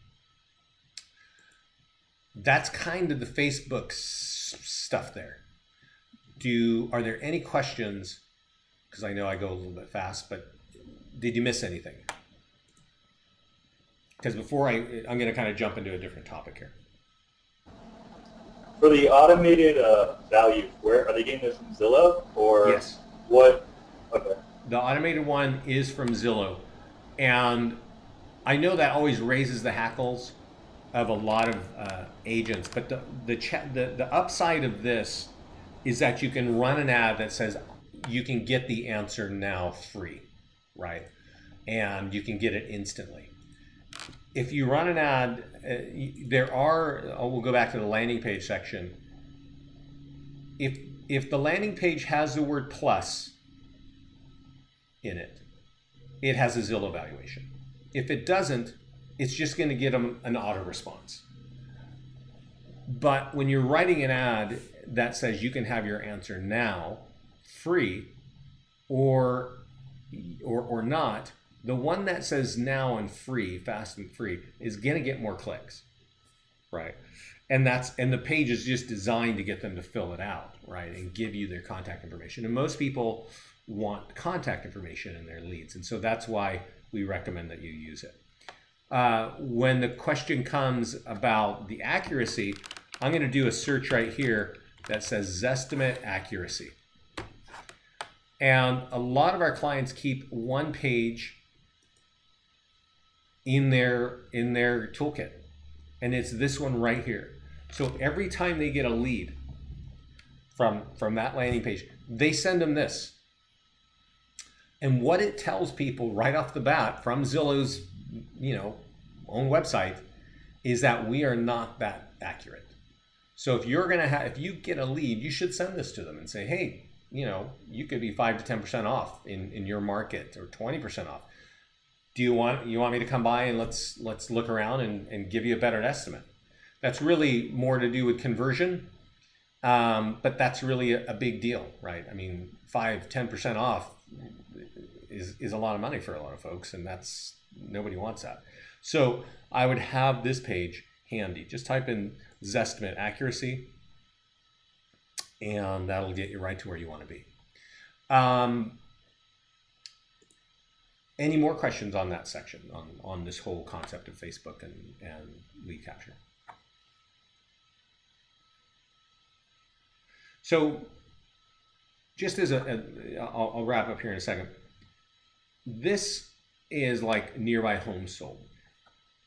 That's kind of the Facebook stuff there. Are there any questions? Because I know I go a little bit fast, but did you miss anything? Because before I'm going to kind of jump into a different topic here. For the automated values, where are they getting this from Zillow or yes? What? Okay. The automated one is from Zillow, and I know that always raises the hackles of a lot of agents. But the upside of this is that you can run an ad that says you can get the answer now free, right? And you can get it instantly. If you run an ad, we'll go back to the landing page section. If the landing page has the word plus in it, it has a Zillow valuation. If it doesn't, it's just going to get them an auto response. But when you're writing an ad that says you can have your answer now, free, or not, the one that says now and free, fast and free, is going to get more clicks, right? And the page is just designed to get them to fill it out, right, and give you their contact information. And most people want contact information in their leads, and so that's why we recommend that you use it. When the question comes about the accuracy, I'm going to do a search right here that says Zestimate accuracy. And a lot of our clients keep one page in their toolkit, and it's this one right here. So every time they get a lead from that landing page, they send them this. And what it tells people right off the bat from Zillow's own website is that we are not that accurate. So if you get a lead, you should send this to them and say, hey, you could be 5 to 10% off in your market, or 20% off. Do you want me to come by and let's look around and give you a better estimate? That's really more to do with conversion, but that's really a big deal, right? I mean, 5-10% off is a lot of money for a lot of folks, and nobody wants that. So I would have this page handy. Just type in Zestimate accuracy, and that'll get you right to where you want to be. Any more questions on that section, on this whole concept of Facebook and lead capture? So just as I'll wrap up here in a second. This is like nearby homes sold,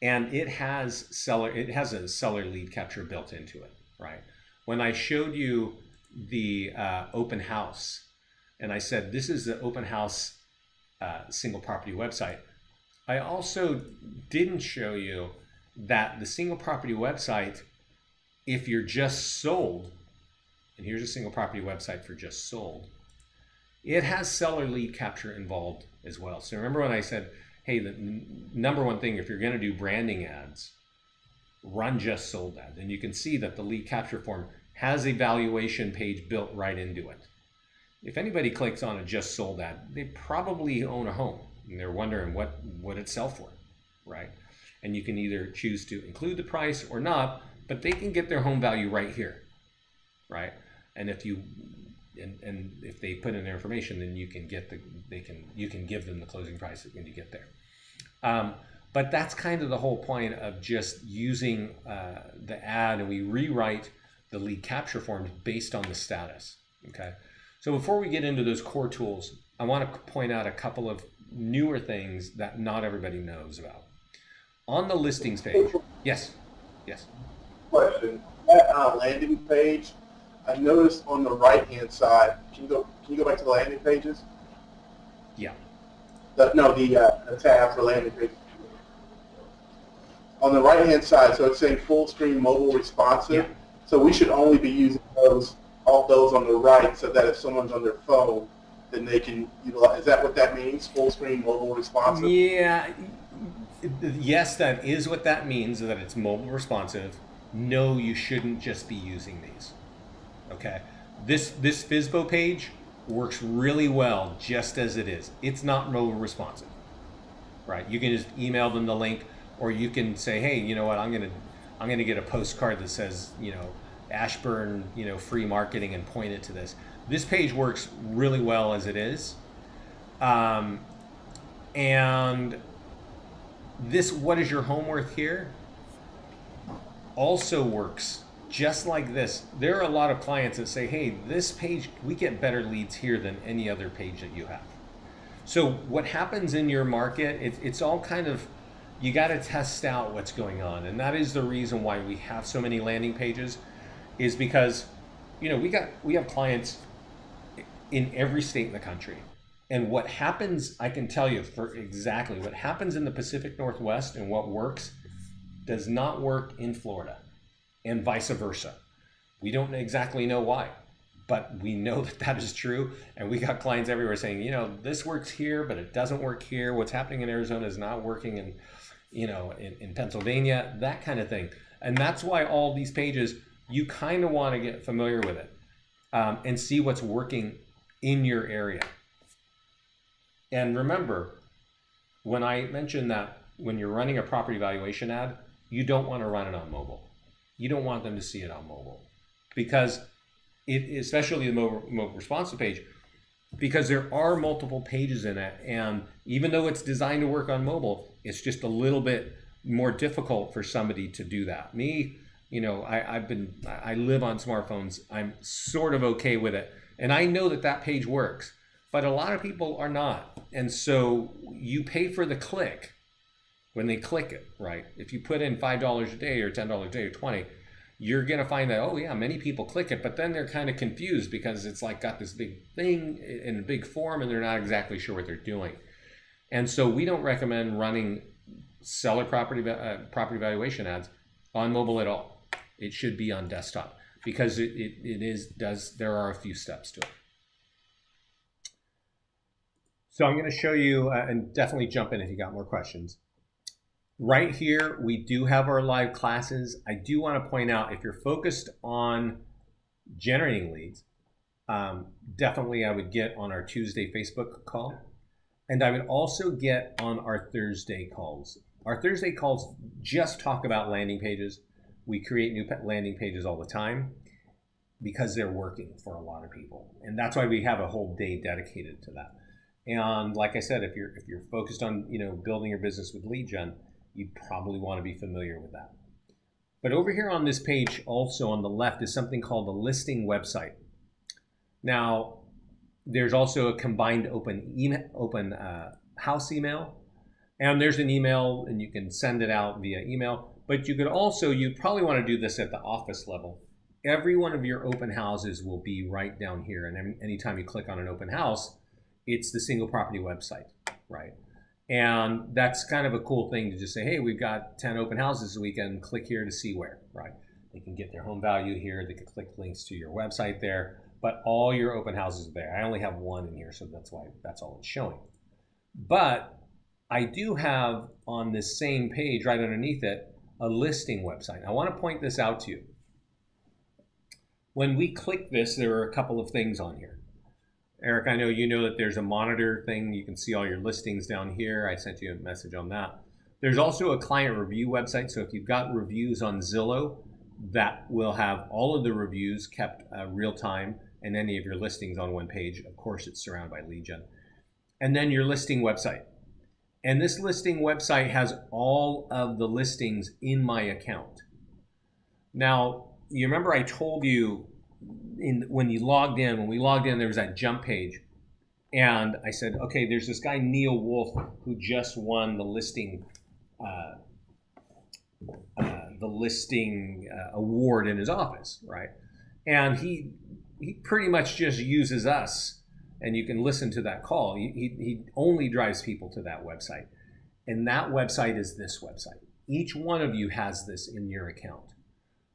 and it has a seller lead capture built into it, right? When I showed you the open house, and I said this is the open house single property website, I also didn't show you that the single property website, if you're just sold, and here's a single property website for just sold, it has seller lead capture involved as well. So remember when I said, hey, the number one thing, if you're going to do branding ads, run just sold ads. And you can see that the lead capture form has a valuation page built right into it. If anybody clicks on a just sold ad, they probably own a home and they're wondering what it sell for, right? And you can either choose to include the price or not, but they can get their home value right here, right? And if they put in their information, then you can give them the closing price when you get there. But that's kind of the whole point of just using the ad, and we rewrite the lead capture forms based on the status. Okay. So before we get into those core tools, I want to point out a couple of newer things that not everybody knows about. On the listings page, yes. Question. That landing page, I noticed on the right-hand side. Can you go back to the landing pages? Yeah. The tab for landing pages. On the right-hand side, so it's saying full screen mobile responsive. Yeah. So we should only be using all those on the right, so that if someone's on their phone, then they can utilize. Is that what that means? Full screen mobile responsive? Yeah. Yes, that is what that means, that it's mobile responsive. No, you shouldn't just be using these. Okay. This FSBO page works really well just as it is. It's not mobile responsive. Right? You can just email them the link, or you can say, hey, you know what, I'm gonna get a postcard that says, Ashburn, free marketing, and point it to this. This page works really well as it is. And this what is your home worth here also works just like this. There are a lot of clients that say, hey, this page, we get better leads here than any other page that you have. So what happens in your market, it's all kind of, you got to test out what's going on. And that is the reason why we have so many landing pages, is because, we have clients in every state in the country. And what happens, I can tell you for exactly what happens in the Pacific Northwest and what works does not work in Florida, and vice versa. We don't exactly know why, but we know that is true. And we got clients everywhere saying, this works here, but it doesn't work here. What's happening in Arizona is not working in Pennsylvania, that kind of thing. And that's why all these pages, you kind of want to get familiar with it and see what's working in your area. And remember, when I mentioned that when you're running a property valuation ad, you don't want to run it on mobile. You don't want them to see it on mobile, because especially the mobile responsive page, because there are multiple pages in it. And even though it's designed to work on mobile, it's just a little bit more difficult for somebody to do that. Me, I live on smartphones. I'm sort of okay with it. And I know that page works, but a lot of people are not. And so you pay for the click when they click it, right? If you put in $5 a day or $10 a day or $20, you're going to find that, oh yeah, many people click it, but then they're kind of confused because it's like got this big thing in a big form and they're not exactly sure what they're doing. And so we don't recommend running seller property valuation ads on mobile at all. It should be on desktop, because there are a few steps to it. So I'm going to show you, and definitely jump in if you got more questions. Right here, we do have our live classes. I do want to point out, if you're focused on generating leads, definitely I would get on our Tuesday Facebook call. And I would also get on our Thursday calls. Our Thursday calls just talk about landing pages. We create new landing pages all the time because they're working for a lot of people. And that's why we have a whole day dedicated to that. And like I said, if you're focused on building your business with lead gen, you probably want to be familiar with that. But over here on this page, also on the left, is something called the listing website. Now, there's also a combined open house email, and there's an email, and you can send it out via email. But you could also, you'd probably want to do this at the office level. Every one of your open houses will be right down here, and anytime you click on an open house, it's the single property website, right? And that's kind of a cool thing to just say, hey, we've got 10 open houses this weekend, click here to see where, right? They can get their home value here, they can click links to your website there, but all your open houses are there. I only have one in here, so that's why that's all it's showing. But I do have on this same page right underneath it a listing website. I want to point this out to you. When we click this, there are a couple of things on here. Eric, I know you know that there's a monitor thing. You can see all your listings down here. I sent you a message on that. There's also a client review website. So if you've got reviews on Zillow, that will have all of the reviews kept real time, and any of your listings on one page. Of course, it's surrounded by lead gen. And then your listing website. And this listing website has all of the listings in my account. Now, you remember I told you when we logged in, there was that jump page. And I said, okay, there's this guy, Neil Wolf, who just won the listing award in his office, right? And he pretty much just uses us, and you can listen to that call. He only drives people to that website. And that website is this website. Each one of you has this in your account.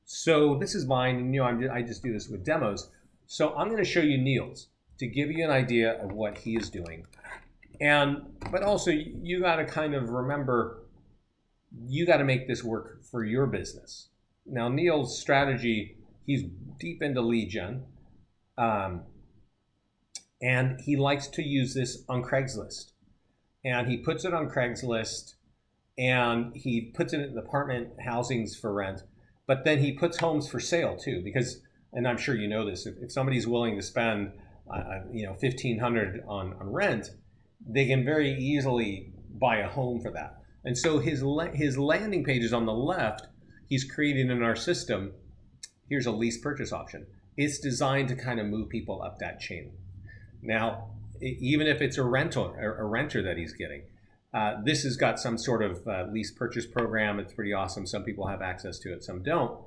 So this is mine, and I just do this with demos. So I'm going to show you Neil's to give you an idea of what he is doing. But also you got to kind of remember, you got to make this work for your business. Now Neil's strategy, he's deep into lead gen, and he likes to use this on Craigslist. And he puts it on Craigslist, and he puts it in apartment housings for rent, but then he puts homes for sale too, because, and I'm sure you know this, if somebody's willing to spend $1,500 on rent, they can very easily buy a home for that. And so his landing page is on the left. He's created in our system. Here's a lease purchase option. It's designed to kind of move people up that chain. Now, even if it's a renter that he's getting, this has got some sort of lease purchase program. It's pretty awesome. Some people have access to it, some don't.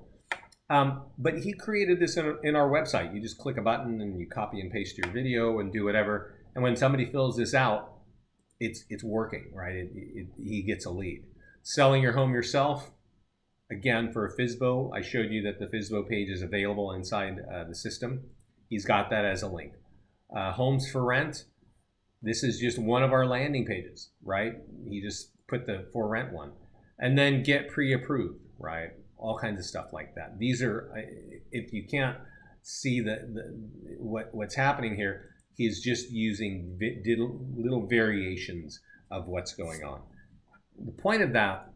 But he created this in our website. You just click a button and you copy and paste your video and do whatever. And when somebody fills this out, it's working, right? He gets a lead. Selling your home yourself, again, for a FSBO, I showed you that the FSBO page is available inside the system. He's got that as a link. Homes for rent, this is just one of our landing pages, right? He just put the for rent one. And then get pre-approved, right? All kinds of stuff like that. These are, if you can't see what's happening here, he's just using little variations of what's going on. The point of that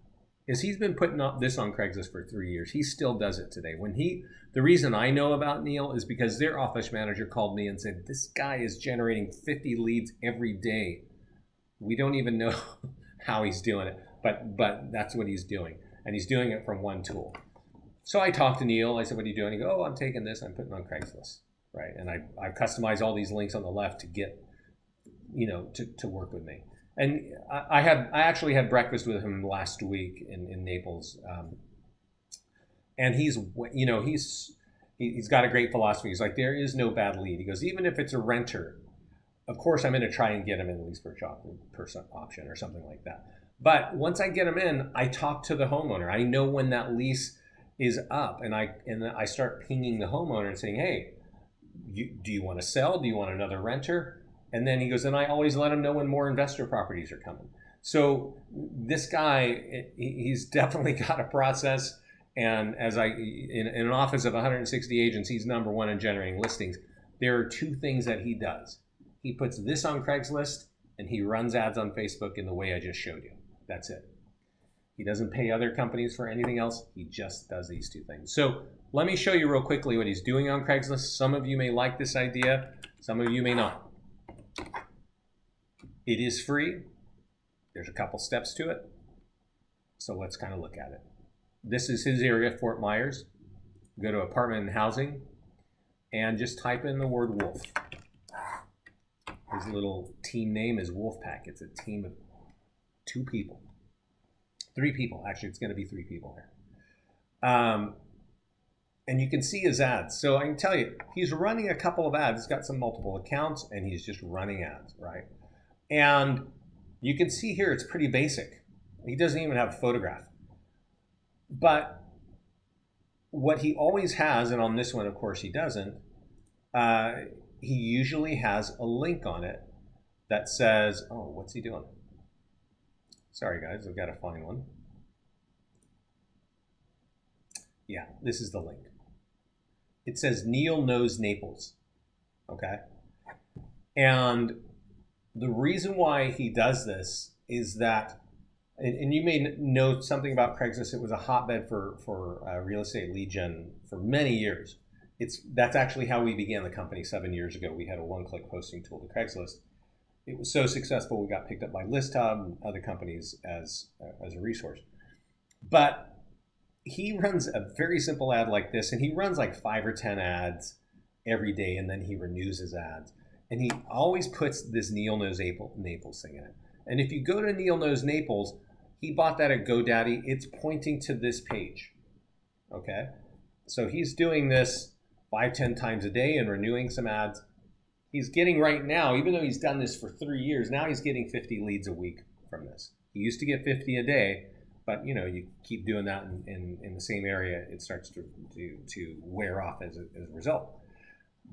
is he's been putting up this on Craigslist for 3 years. He still does it today. The reason I know about Neil is because their office manager called me and said, this guy is generating 50 leads every day. We don't even know how he's doing it, but that's what he's doing. And he's doing it from one tool. So I talked to Neil. I said, what are you doing? He goes, oh, I'm taking this. I'm putting it on Craigslist, right? And I've customized all these links on the left to get, to work with me. And I actually had breakfast with him last week in Naples. And he's got a great philosophy. He's like, there is no bad lead. He goes, even if it's a renter, of course I'm going to try and get him in the lease purchase option or something like that. But once I get him in, I talk to the homeowner. I know when that lease is up, and I start pinging the homeowner and saying, hey, do you want to sell? Do you want another renter? And then he goes, and I always let him know when more investor properties are coming. So this guy, he's definitely got a process. And in an office of 160 agents, he's number one in generating listings. There are two things that he does. He puts this on Craigslist, and he runs ads on Facebook in the way I just showed you. That's it. He doesn't pay other companies for anything else. He just does these two things. So let me show you real quickly what he's doing on Craigslist. Some of you may like this idea. Some of you may not. It is free. There's a couple steps to it. So let's kind of look at it. This is his area, Fort Myers. Go to apartment and housing and just type in the word wolf. His little team name is Wolfpack. It's a team of 2 people. 3 people. Actually, it's going to be 3 people here. And you can see his ads. So I can tell you, he's running a couple of ads. He's got some multiple accounts, and he's just running ads, right? And you can see here, it's pretty basic. He doesn't even have a photograph. But what he always has, and on this one, of course, he doesn't, he usually has a link on it that says, oh, what's he doing? Sorry, guys, I've got to find one. Yeah, this is the link. It says Neil Knows Naples, okay? And the reason why he does this is that, and you may know something about Craigslist, it was a hotbed for real estate lead gen for many years. That's actually how we began the company 7 years ago. We had a one-click posting tool to Craigslist. it was so successful we got picked up by ListHub and other companies as a resource. But he runs a very simple ad like this, and he runs like 5 or 10 ads every day, and then he renews his ads. And he always puts this Neil Knows Naples thing in it. And if you go to Neil Knows Naples, he bought that at GoDaddy. It's pointing to this page. Okay? So he's doing this 5, 10 times a day and renewing some ads. He's getting right now, even though he's done this for 3 years, now he's getting 50 leads a week from this. He used to get 50 a day, but you know, you keep doing that in the same area, it starts to wear off as a result.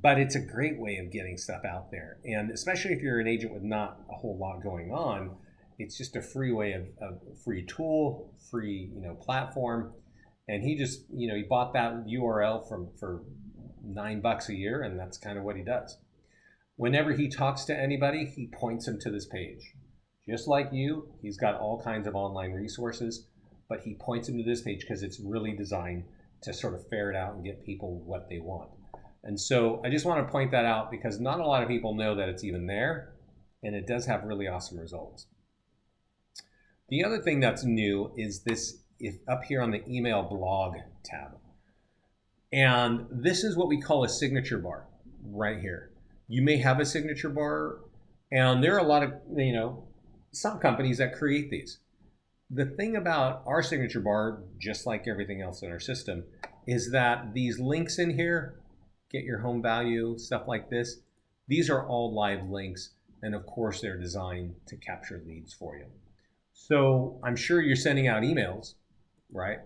But it's a great way of getting stuff out there. And especially if you're an agent with not a whole lot going on, it's just a free way of free tool, free, you know, platform. And he just, you know, he bought that URL for $9 a year, and that's kind of what he does. Whenever he talks to anybody, he points them to this page. Just like you, he's got all kinds of online resources, but he points them to this page because it's really designed to sort of ferret out and get people what they want. And so I just want to point that out because not a lot of people know that it's even there, and it does have really awesome results. The other thing that's new is this up here on the email blog tab. And this is what we call a signature bar right here. You may have a signature bar, and there are a lot of, you know, some companies that create these. The thing about our signature bar, just like everything else in our system, is that these links in here, get your home value, stuff like this, these are all live links. And of course, they're designed to capture leads for you. So I'm sure you're sending out emails, right?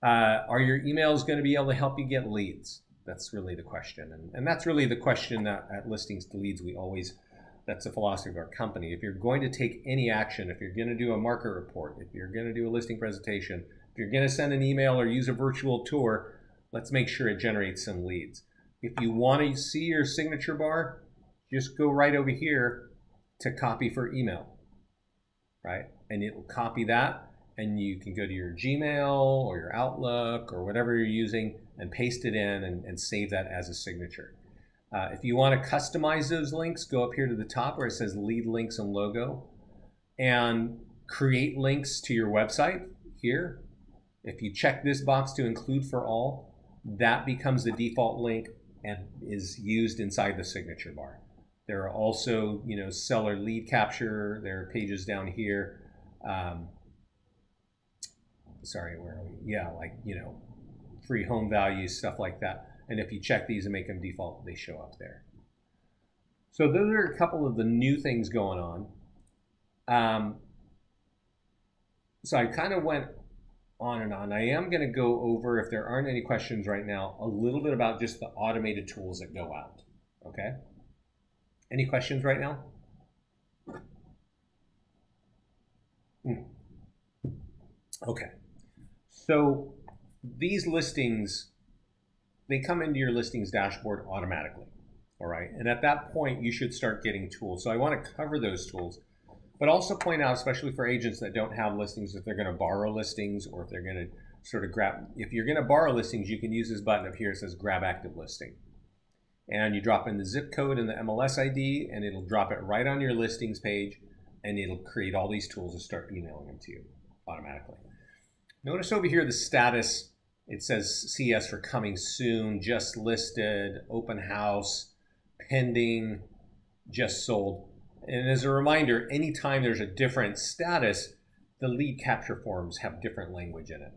Are your emails going to be able to help you get leads? That's really the question. And that's really the question that at Listings to Leads, we always, that's the philosophy of our company. If you're going to take any action, if you're going to do a market report, if you're going to do a listing presentation, if you're going to send an email or use a virtual tour, let's make sure it generates some leads. If you want to see your signature bar, just go right over here to copy for email, right? And it will copy that, and you can go to your Gmail or your Outlook or whatever you're using and paste it in and save that as a signature. If you want to customize those links, go up here to the top where it says lead links and logo and create links to your website here. If you check this box to include for all, that becomes the default link and is used inside the signature bar. There are also, you know, seller lead capture. There are pages down here. Sorry, where are we? Yeah, like, you know, free home values, stuff like that. And if you check these and make them default, they show up there. So those are a couple of the new things going on. So I kind of went on and on. I am going to go over, if there aren't any questions right now, a little bit about just the automated tools that go out. Okay? Any questions right now? Okay. So these listings, they come into your listings dashboard automatically. All right. And at that point, you should start getting tools. So I want to cover those tools, but also point out, especially for agents that don't have listings, if they're going to borrow listings or if they're going to sort of grab, if you're going to borrow listings, you can use this button up here. It says grab active listing. And you drop in the zip code and the MLS ID, and it'll drop it right on your listings page, and it'll create all these tools and start emailing them to you automatically. Notice over here the status, it says CS for coming soon, just listed, open house, pending, just sold. And as a reminder, anytime there's a different status, the lead capture forms have different language in it.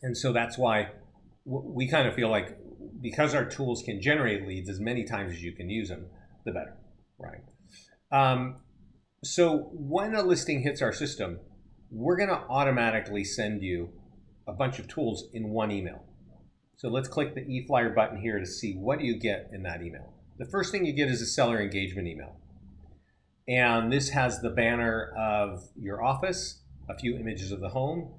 And so that's why we kind of feel like, because our tools can generate leads as many times as you can use them, the better, right? So when a listing hits our system, we're going to automatically send you a bunch of tools in one email. So let's click the eFlyer button here to see what do you get in that email. The first thing you get is a seller engagement email. And this has the banner of your office, a few images of the home,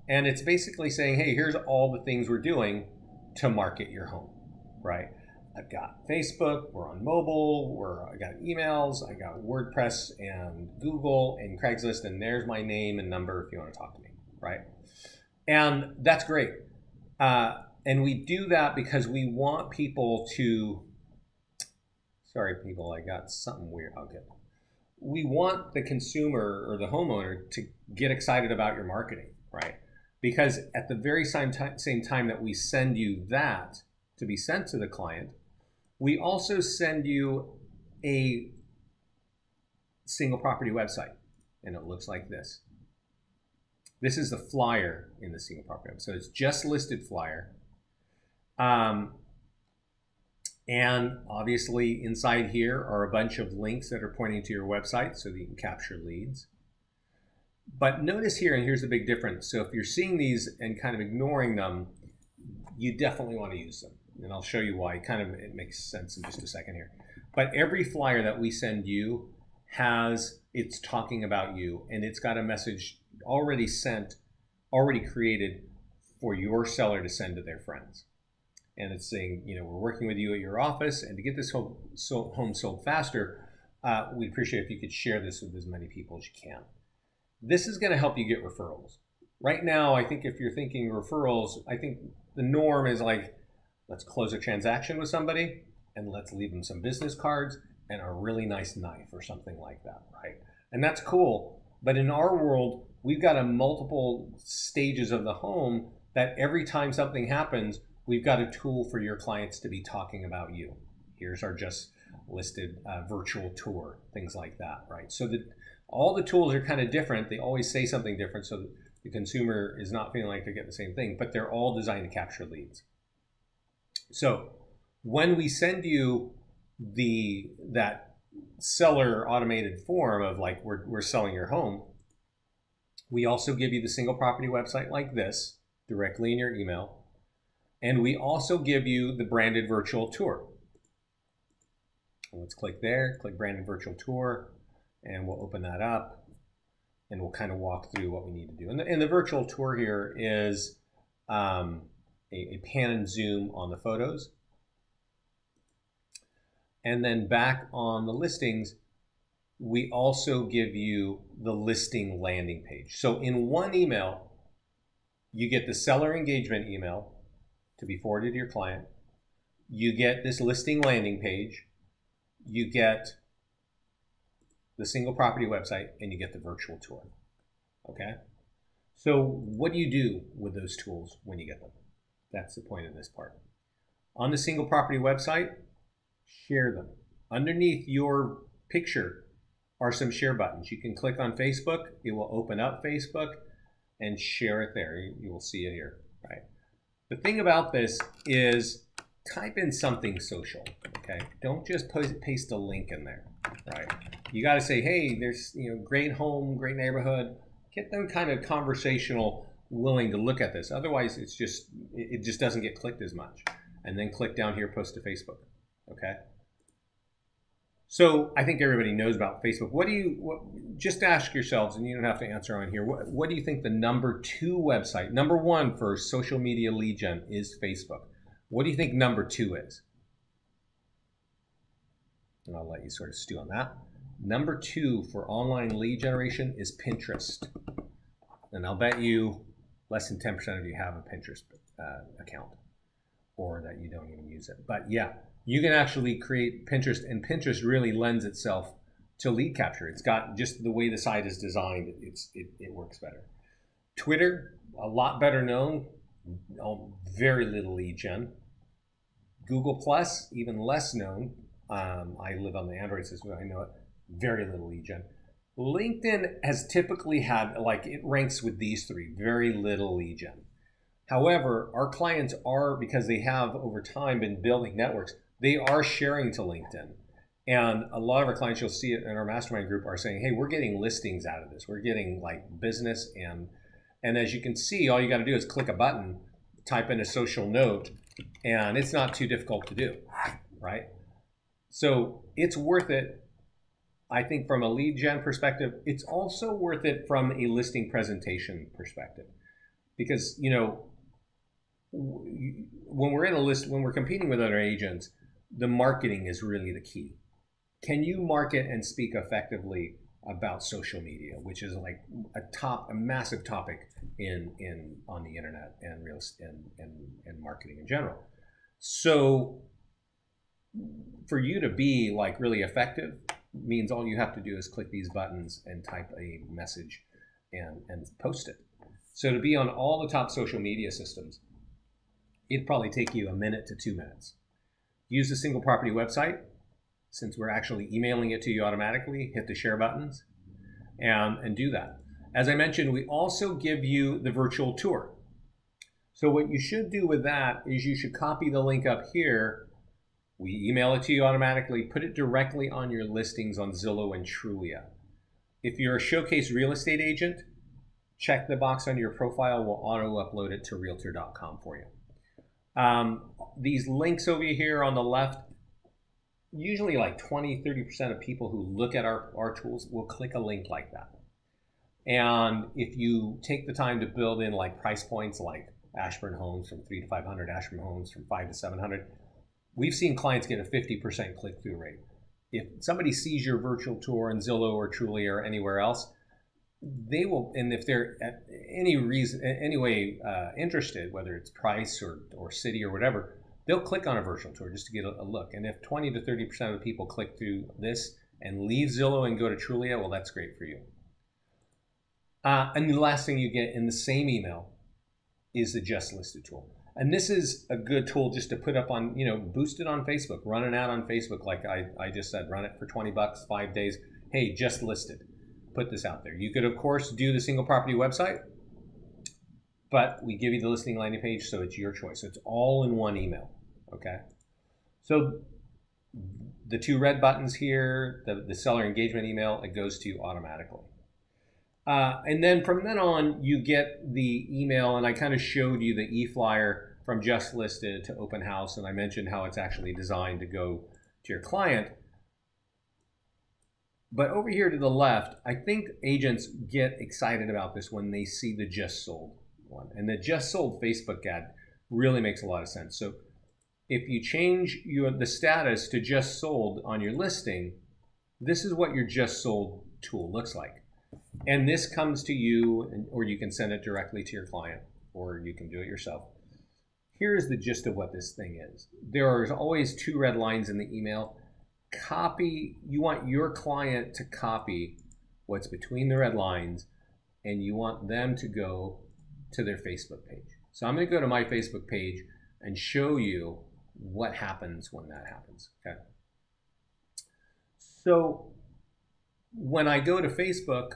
and it's basically saying, hey, here's all the things we're doing to market your home, right? I've got Facebook, we're on mobile, I got emails, I got WordPress and Google and Craigslist, and there's my name and number if you want to talk to me, right? And that's great. And we do that because we want people to, sorry people, I got something weird, okay. we want the consumer or the homeowner to get excited about your marketing, right? Because at the very same time that we send you that to be sent to the client, we also send you a single property website, and it looks like this. This is the flyer in the single property website. So it's just listed flyer. And obviously inside here are a bunch of links that are pointing to your website so that you can capture leads. But notice here, and here's the big difference. So if you're seeing these and kind of ignoring them, you definitely want to use them. And I'll show you why. It makes sense in just a second here. But every flyer that we send you it's talking about you, and it's got a message already sent, already created for your seller to send to their friends. And it's saying, we're working with you at your office, and to get this home sold faster, we'd appreciate if you could share this with as many people as you can. This is going to help you get referrals. Right now, I think if you're thinking referrals, I think the norm is like, let's close a transaction with somebody, and let's leave them some business cards and a really nice knife or something like that, right? And that's cool. But in our world, we've got a multiple stages of the home that every time something happens, we've got a tool for your clients to be talking about you. Here's our just listed virtual tour, things like that, right? So that all the tools are kind of different. They always say something different so that the consumer is not feeling like they're getting the same thing, but they're all designed to capture leads. So when we send you that seller automated form of like, we're selling your home, we also give you the single property website like this directly in your email. And we also give you the branded virtual tour. Let's click there, click branded virtual tour, and we'll open that up and we'll kind of walk through what we need to do. And the virtual tour here is a pan and zoom on the photos. And then back on the listings, we also give you the listing landing page. So in one email, you get the seller engagement email to be forwarded to your client. You get this listing landing page. You get the single property website, and you get the virtual tour. Okay? So what do you do with those tools when you get them? That's the point of this part. On the single property website, share them. Underneath your picture are some share buttons. You can click on Facebook. It will open up Facebook and share it there. You will see it here, right? The thing about this is type in something social, okay? Don't just paste a link in there, right? You got to say, hey, there's great home, great neighborhood. Get them kind of conversational, willing to look at this. Otherwise, it just doesn't get clicked as much. And then click down here, post to Facebook, okay? So I think everybody knows about Facebook. Just ask yourselves, and you don't have to answer on here, what do you think the number 2 website, number 1 for social media lead gen is Facebook? What do you think number 2 is? And I'll let you sort of stew on that. Number 2 for online lead generation is Pinterest. And I'll bet you less than 10% of you have a Pinterest account, or that you don't even use it. But yeah, you can actually create Pinterest, and Pinterest really lends itself to lead capture. It's got just the way the site is designed, it works better. Twitter, a lot better known, very little lead gen. Google Plus, even less known. I live on the Android system, I know it, very little lead gen. LinkedIn has typically had, it ranks with these 3, very little lead gen. However, our clients are, because they have over time been building networks, they are sharing to LinkedIn. And a lot of our clients, you'll see it in our mastermind group, are saying, hey, we're getting listings out of this. We're getting business. And as you can see, all you got to do is click a button, type in a social note, and it's not too difficult to do, right? So it's worth it, I think, from a lead gen perspective. It's also worth it from a listing presentation perspective. Because, when we're in a list, when we're competing with other agents, the marketing is really the key. Can you market and speak effectively about social media, which is a massive topic on the internet and real and marketing in general. So for you to be really effective, means all you have to do is click these buttons and type a message and post it. So to be on all the top social media systems, it'd probably take you 1 minute to 2 minutes. Use the single property website. Since we're actually emailing it to you automatically, hit the share buttons and do that. As I mentioned, we also give you the virtual tour. So what you should do with that is you should copy the link up here. We email it to you automatically, put it directly on your listings on Zillow and Trulia. If you're a showcase real estate agent, check the box on your profile. We'll auto-upload it to Realtor.com for you. These links over here on the left, usually like 20-30% of people who look at our tools will click a link like that. And if you take the time to build in like price points like Ashburn homes from 300 to 500, Ashburn homes from 500 to 700, we've seen clients get a 50% click-through rate. If somebody sees your virtual tour in Zillow or Trulia or anywhere else, they will, and if they're at any way interested, whether it's price or city or whatever, they'll click on a virtual tour just to get a look. And if 20 to 30% of the people click through this and leave Zillow and go to Trulia, well, that's great for you. And the last thing you get in the same email is the Just Listed tool. And this is a good tool just to put up on, boost it on Facebook, run an ad on Facebook. Like I just said, run it for 20 bucks, 5 days. Hey, just listed. Put this out there. You could, of course, do the single property website, but we give you the listing landing page, so it's your choice. It's all in one email, okay? So the 2 red buttons here, the seller engagement email, it goes to you automatically. And then from then on, you get the email, and I kind of showed you the e-flyer from Just Listed to Open House, and I mentioned how it's actually designed to go to your client. But over here to the left, I think agents get excited about this when they see the Just Sold one. And the Just Sold Facebook ad really makes a lot of sense. So if you change the status to Just Sold on your listing, this is what your Just Sold tool looks like. And this comes to you, or you can send it directly to your client, or you can do it yourself. Here's the gist of what this thing is. There are always 2 red lines in the email. You want your client to copy what's between the red lines, and you want them to go to their Facebook page. So I'm going to go to my Facebook page and show you what happens when that happens. Okay. So when I go to Facebook,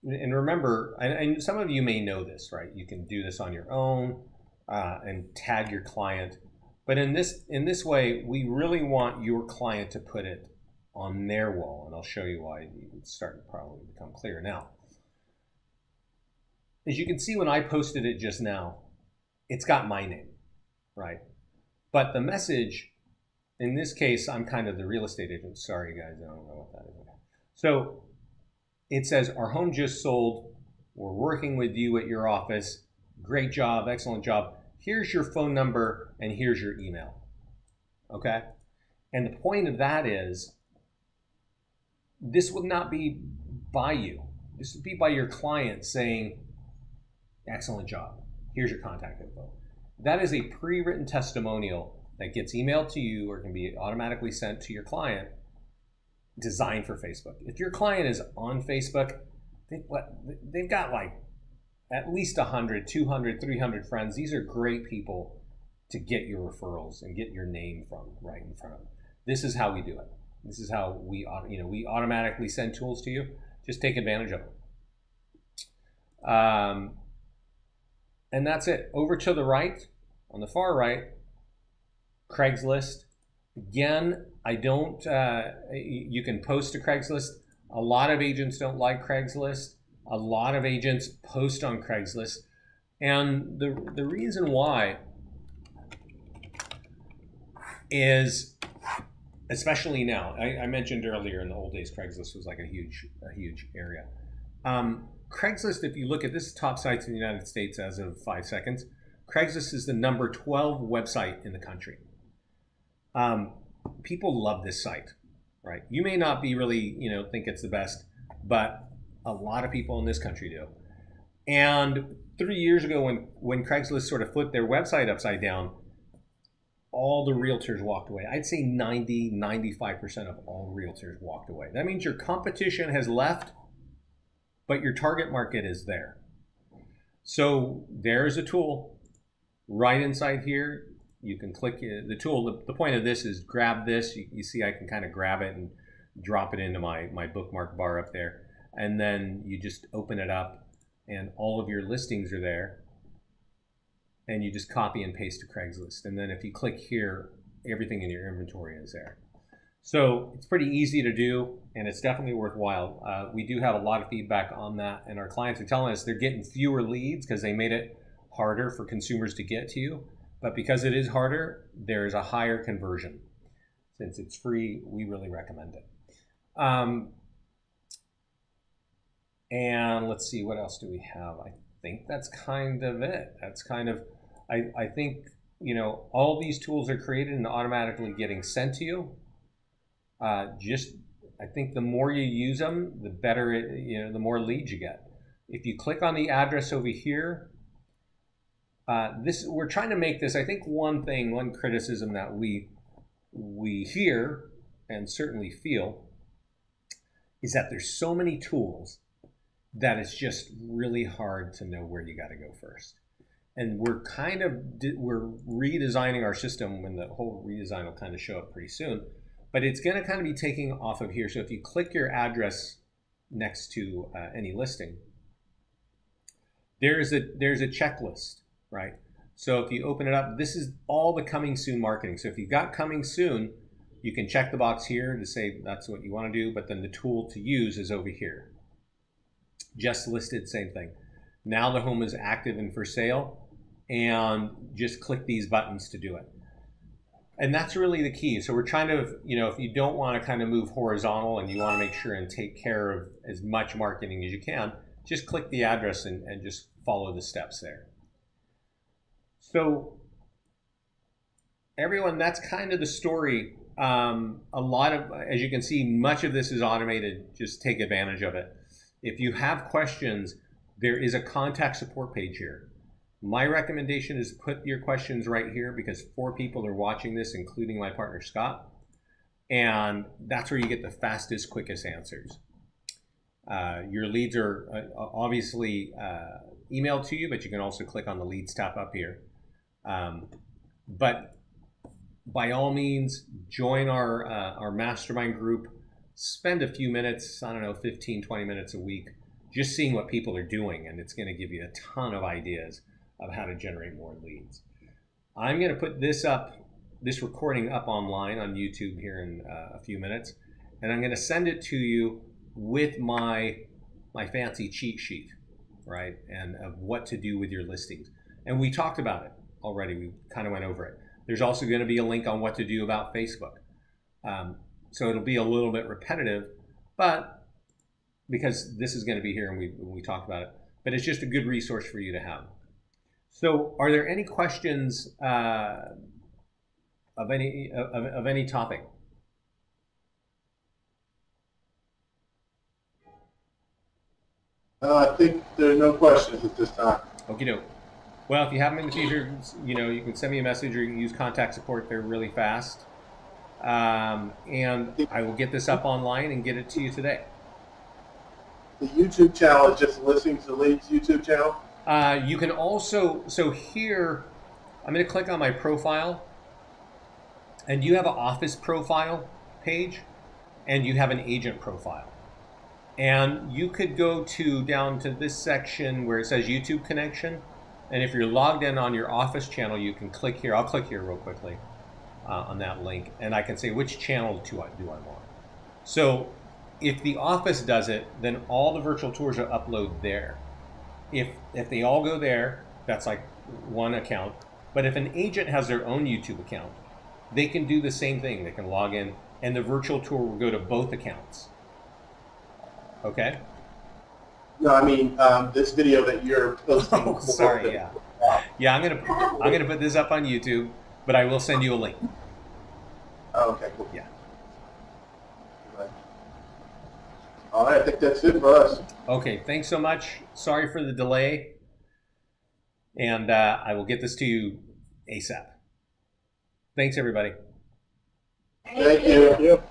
and remember, and some of you may know this, right? You can do this on your own and tag your client. But in this way, we really want your client to put it on their wall, and I'll show you why. It's starting to probably become clear now. As you can see, when I posted it just now, it's got my name, right? But the message, in this case, I'm kind of the real estate agent. Sorry, guys, I don't know what that is. So it says, our home just sold. We're working with you at your office. Great job, excellent job. Here's your phone number and here's your email, okay? And the point of that is, this would not be by you. This would be by your client saying, excellent job. Here's your contact info. That is a pre-written testimonial that gets emailed to you or can be automatically sent to your client, designed for Facebook. If your client is on Facebook, they've got like at least 100, 200, 300 friends. These are great people to get your referrals and get your name from right in front of them. This is how we do it. This is how we automatically send tools to you. Just take advantage of them. And that's it. Over to the right, on the far right, Craigslist. Again, you can post to Craigslist. A lot of agents don't like Craigslist. A lot of agents post on Craigslist. And the reason why is, especially now, I mentioned earlier in the old days, Craigslist was like a huge area. Craigslist, if you look at this top sites in the United States as of 5 seconds, Craigslist is the number 12 website in the country. People love this site, right? You may not be really, think it's the best, but a lot of people in this country do. And 3 years ago, when Craigslist sort of flipped their website upside down, all the realtors walked away. I'd say 90-95% of all realtors walked away. That means your competition has left, but your target market is there. So there's a tool right inside here. You can click the tool. The point of this is grab this. You see I can kind of grab it and drop it into my bookmark bar up there. And then you just open it up and all of your listings are there. And you just copy and paste to Craigslist. And then if you click here, everything in your inventory is there. So it's pretty easy to do, and it's definitely worthwhile. We do have a lot of feedback on that, and our clients are telling us they're getting fewer leads because they made it harder for consumers to get to you. But because it is harder, there is a higher conversion. Since it's free, we really recommend it. And let's see, what else do we have? I think that's kind of it. That's kind of, I think, you know, all these tools are created and automatically getting sent to you. I think the more you use them, the better it, you know, the more leads you get. If you click on the address over here, we're trying to make this, I think one criticism that we hear and certainly feel is that there's so many tools that it's just really hard to know where you got to go first. And we're redesigning our system, when the whole redesign will kind of show up pretty soon. But it's going to kind of be taking off of here. So if you click your address next to any listing, there's a checklist, right? So if you open it up, this is all the coming soon marketing. So if you've got coming soon, you can check the box here to say that's what you want to do. But then the tool to use is over here. Just listed, same thing. Now the home is active and for sale, and just click these buttons to do it. And that's really the key. So we're trying to, you know, if you don't want to kind of move horizontal and you want to make sure and take care of as much marketing as you can, just click the address and just follow the steps there. So everyone, that's kind of the story. A lot of, as you can see, much of this is automated. Just take advantage of it. If you have questions, there is a contact support page here. My recommendation is put your questions right here because 4 people are watching this, including my partner, Scott. And that's where you get the fastest, quickest answers. Your leads are obviously emailed to you, but you can also click on the leads tab up here. But by all means, join our mastermind group. Spend a few minutes, I don't know, 15, 20 minutes a week, just seeing what people are doing. And it's going to give you a ton of ideas of how to generate more leads. I'm going to put this recording up online on YouTube here in a few minutes. And I'm going to send it to you with my fancy cheat sheet, right? And of what to do with your listings. And we talked about it already. We kind of went over it. There's also going to be a link on what to do about Facebook. So it'll be a little bit repetitive, but because this is going to be here and we talked about it, but it's just a good resource for you to have. So are there any questions of any topic? I think there are no questions at this time. Okie doke. Well, if you have them in the future, you know, you can send me a message or you can use contact support. They're really fast. And I will get this up online and get it to you today. The YouTube channel is just Listings to Leads YouTube channel? You can also, so here, I'm going to click on my profile, and you have an office profile page, and you have an agent profile. And you could go down to this section where it says YouTube connection, and if you're logged in on your office channel, you can click here. I'll click here real quickly. On that link, and I can say which channel do I want. So if the office does it, then all the virtual tours are uploaded there. If they all go there, that's like one account. But if an agent has their own YouTube account, they can do the same thing. They can log in, and the virtual tour will go to both accounts. Okay? No, I mean this video that you're posting. Oh, sorry. Yeah. Yeah, I'm gonna put this up on YouTube, but I will send you a link. Oh, okay, cool. Yeah. All right, I think that's it for us. Okay, thanks so much. Sorry for the delay. And I will get this to you ASAP. Thanks, everybody. Thank you. Thank you.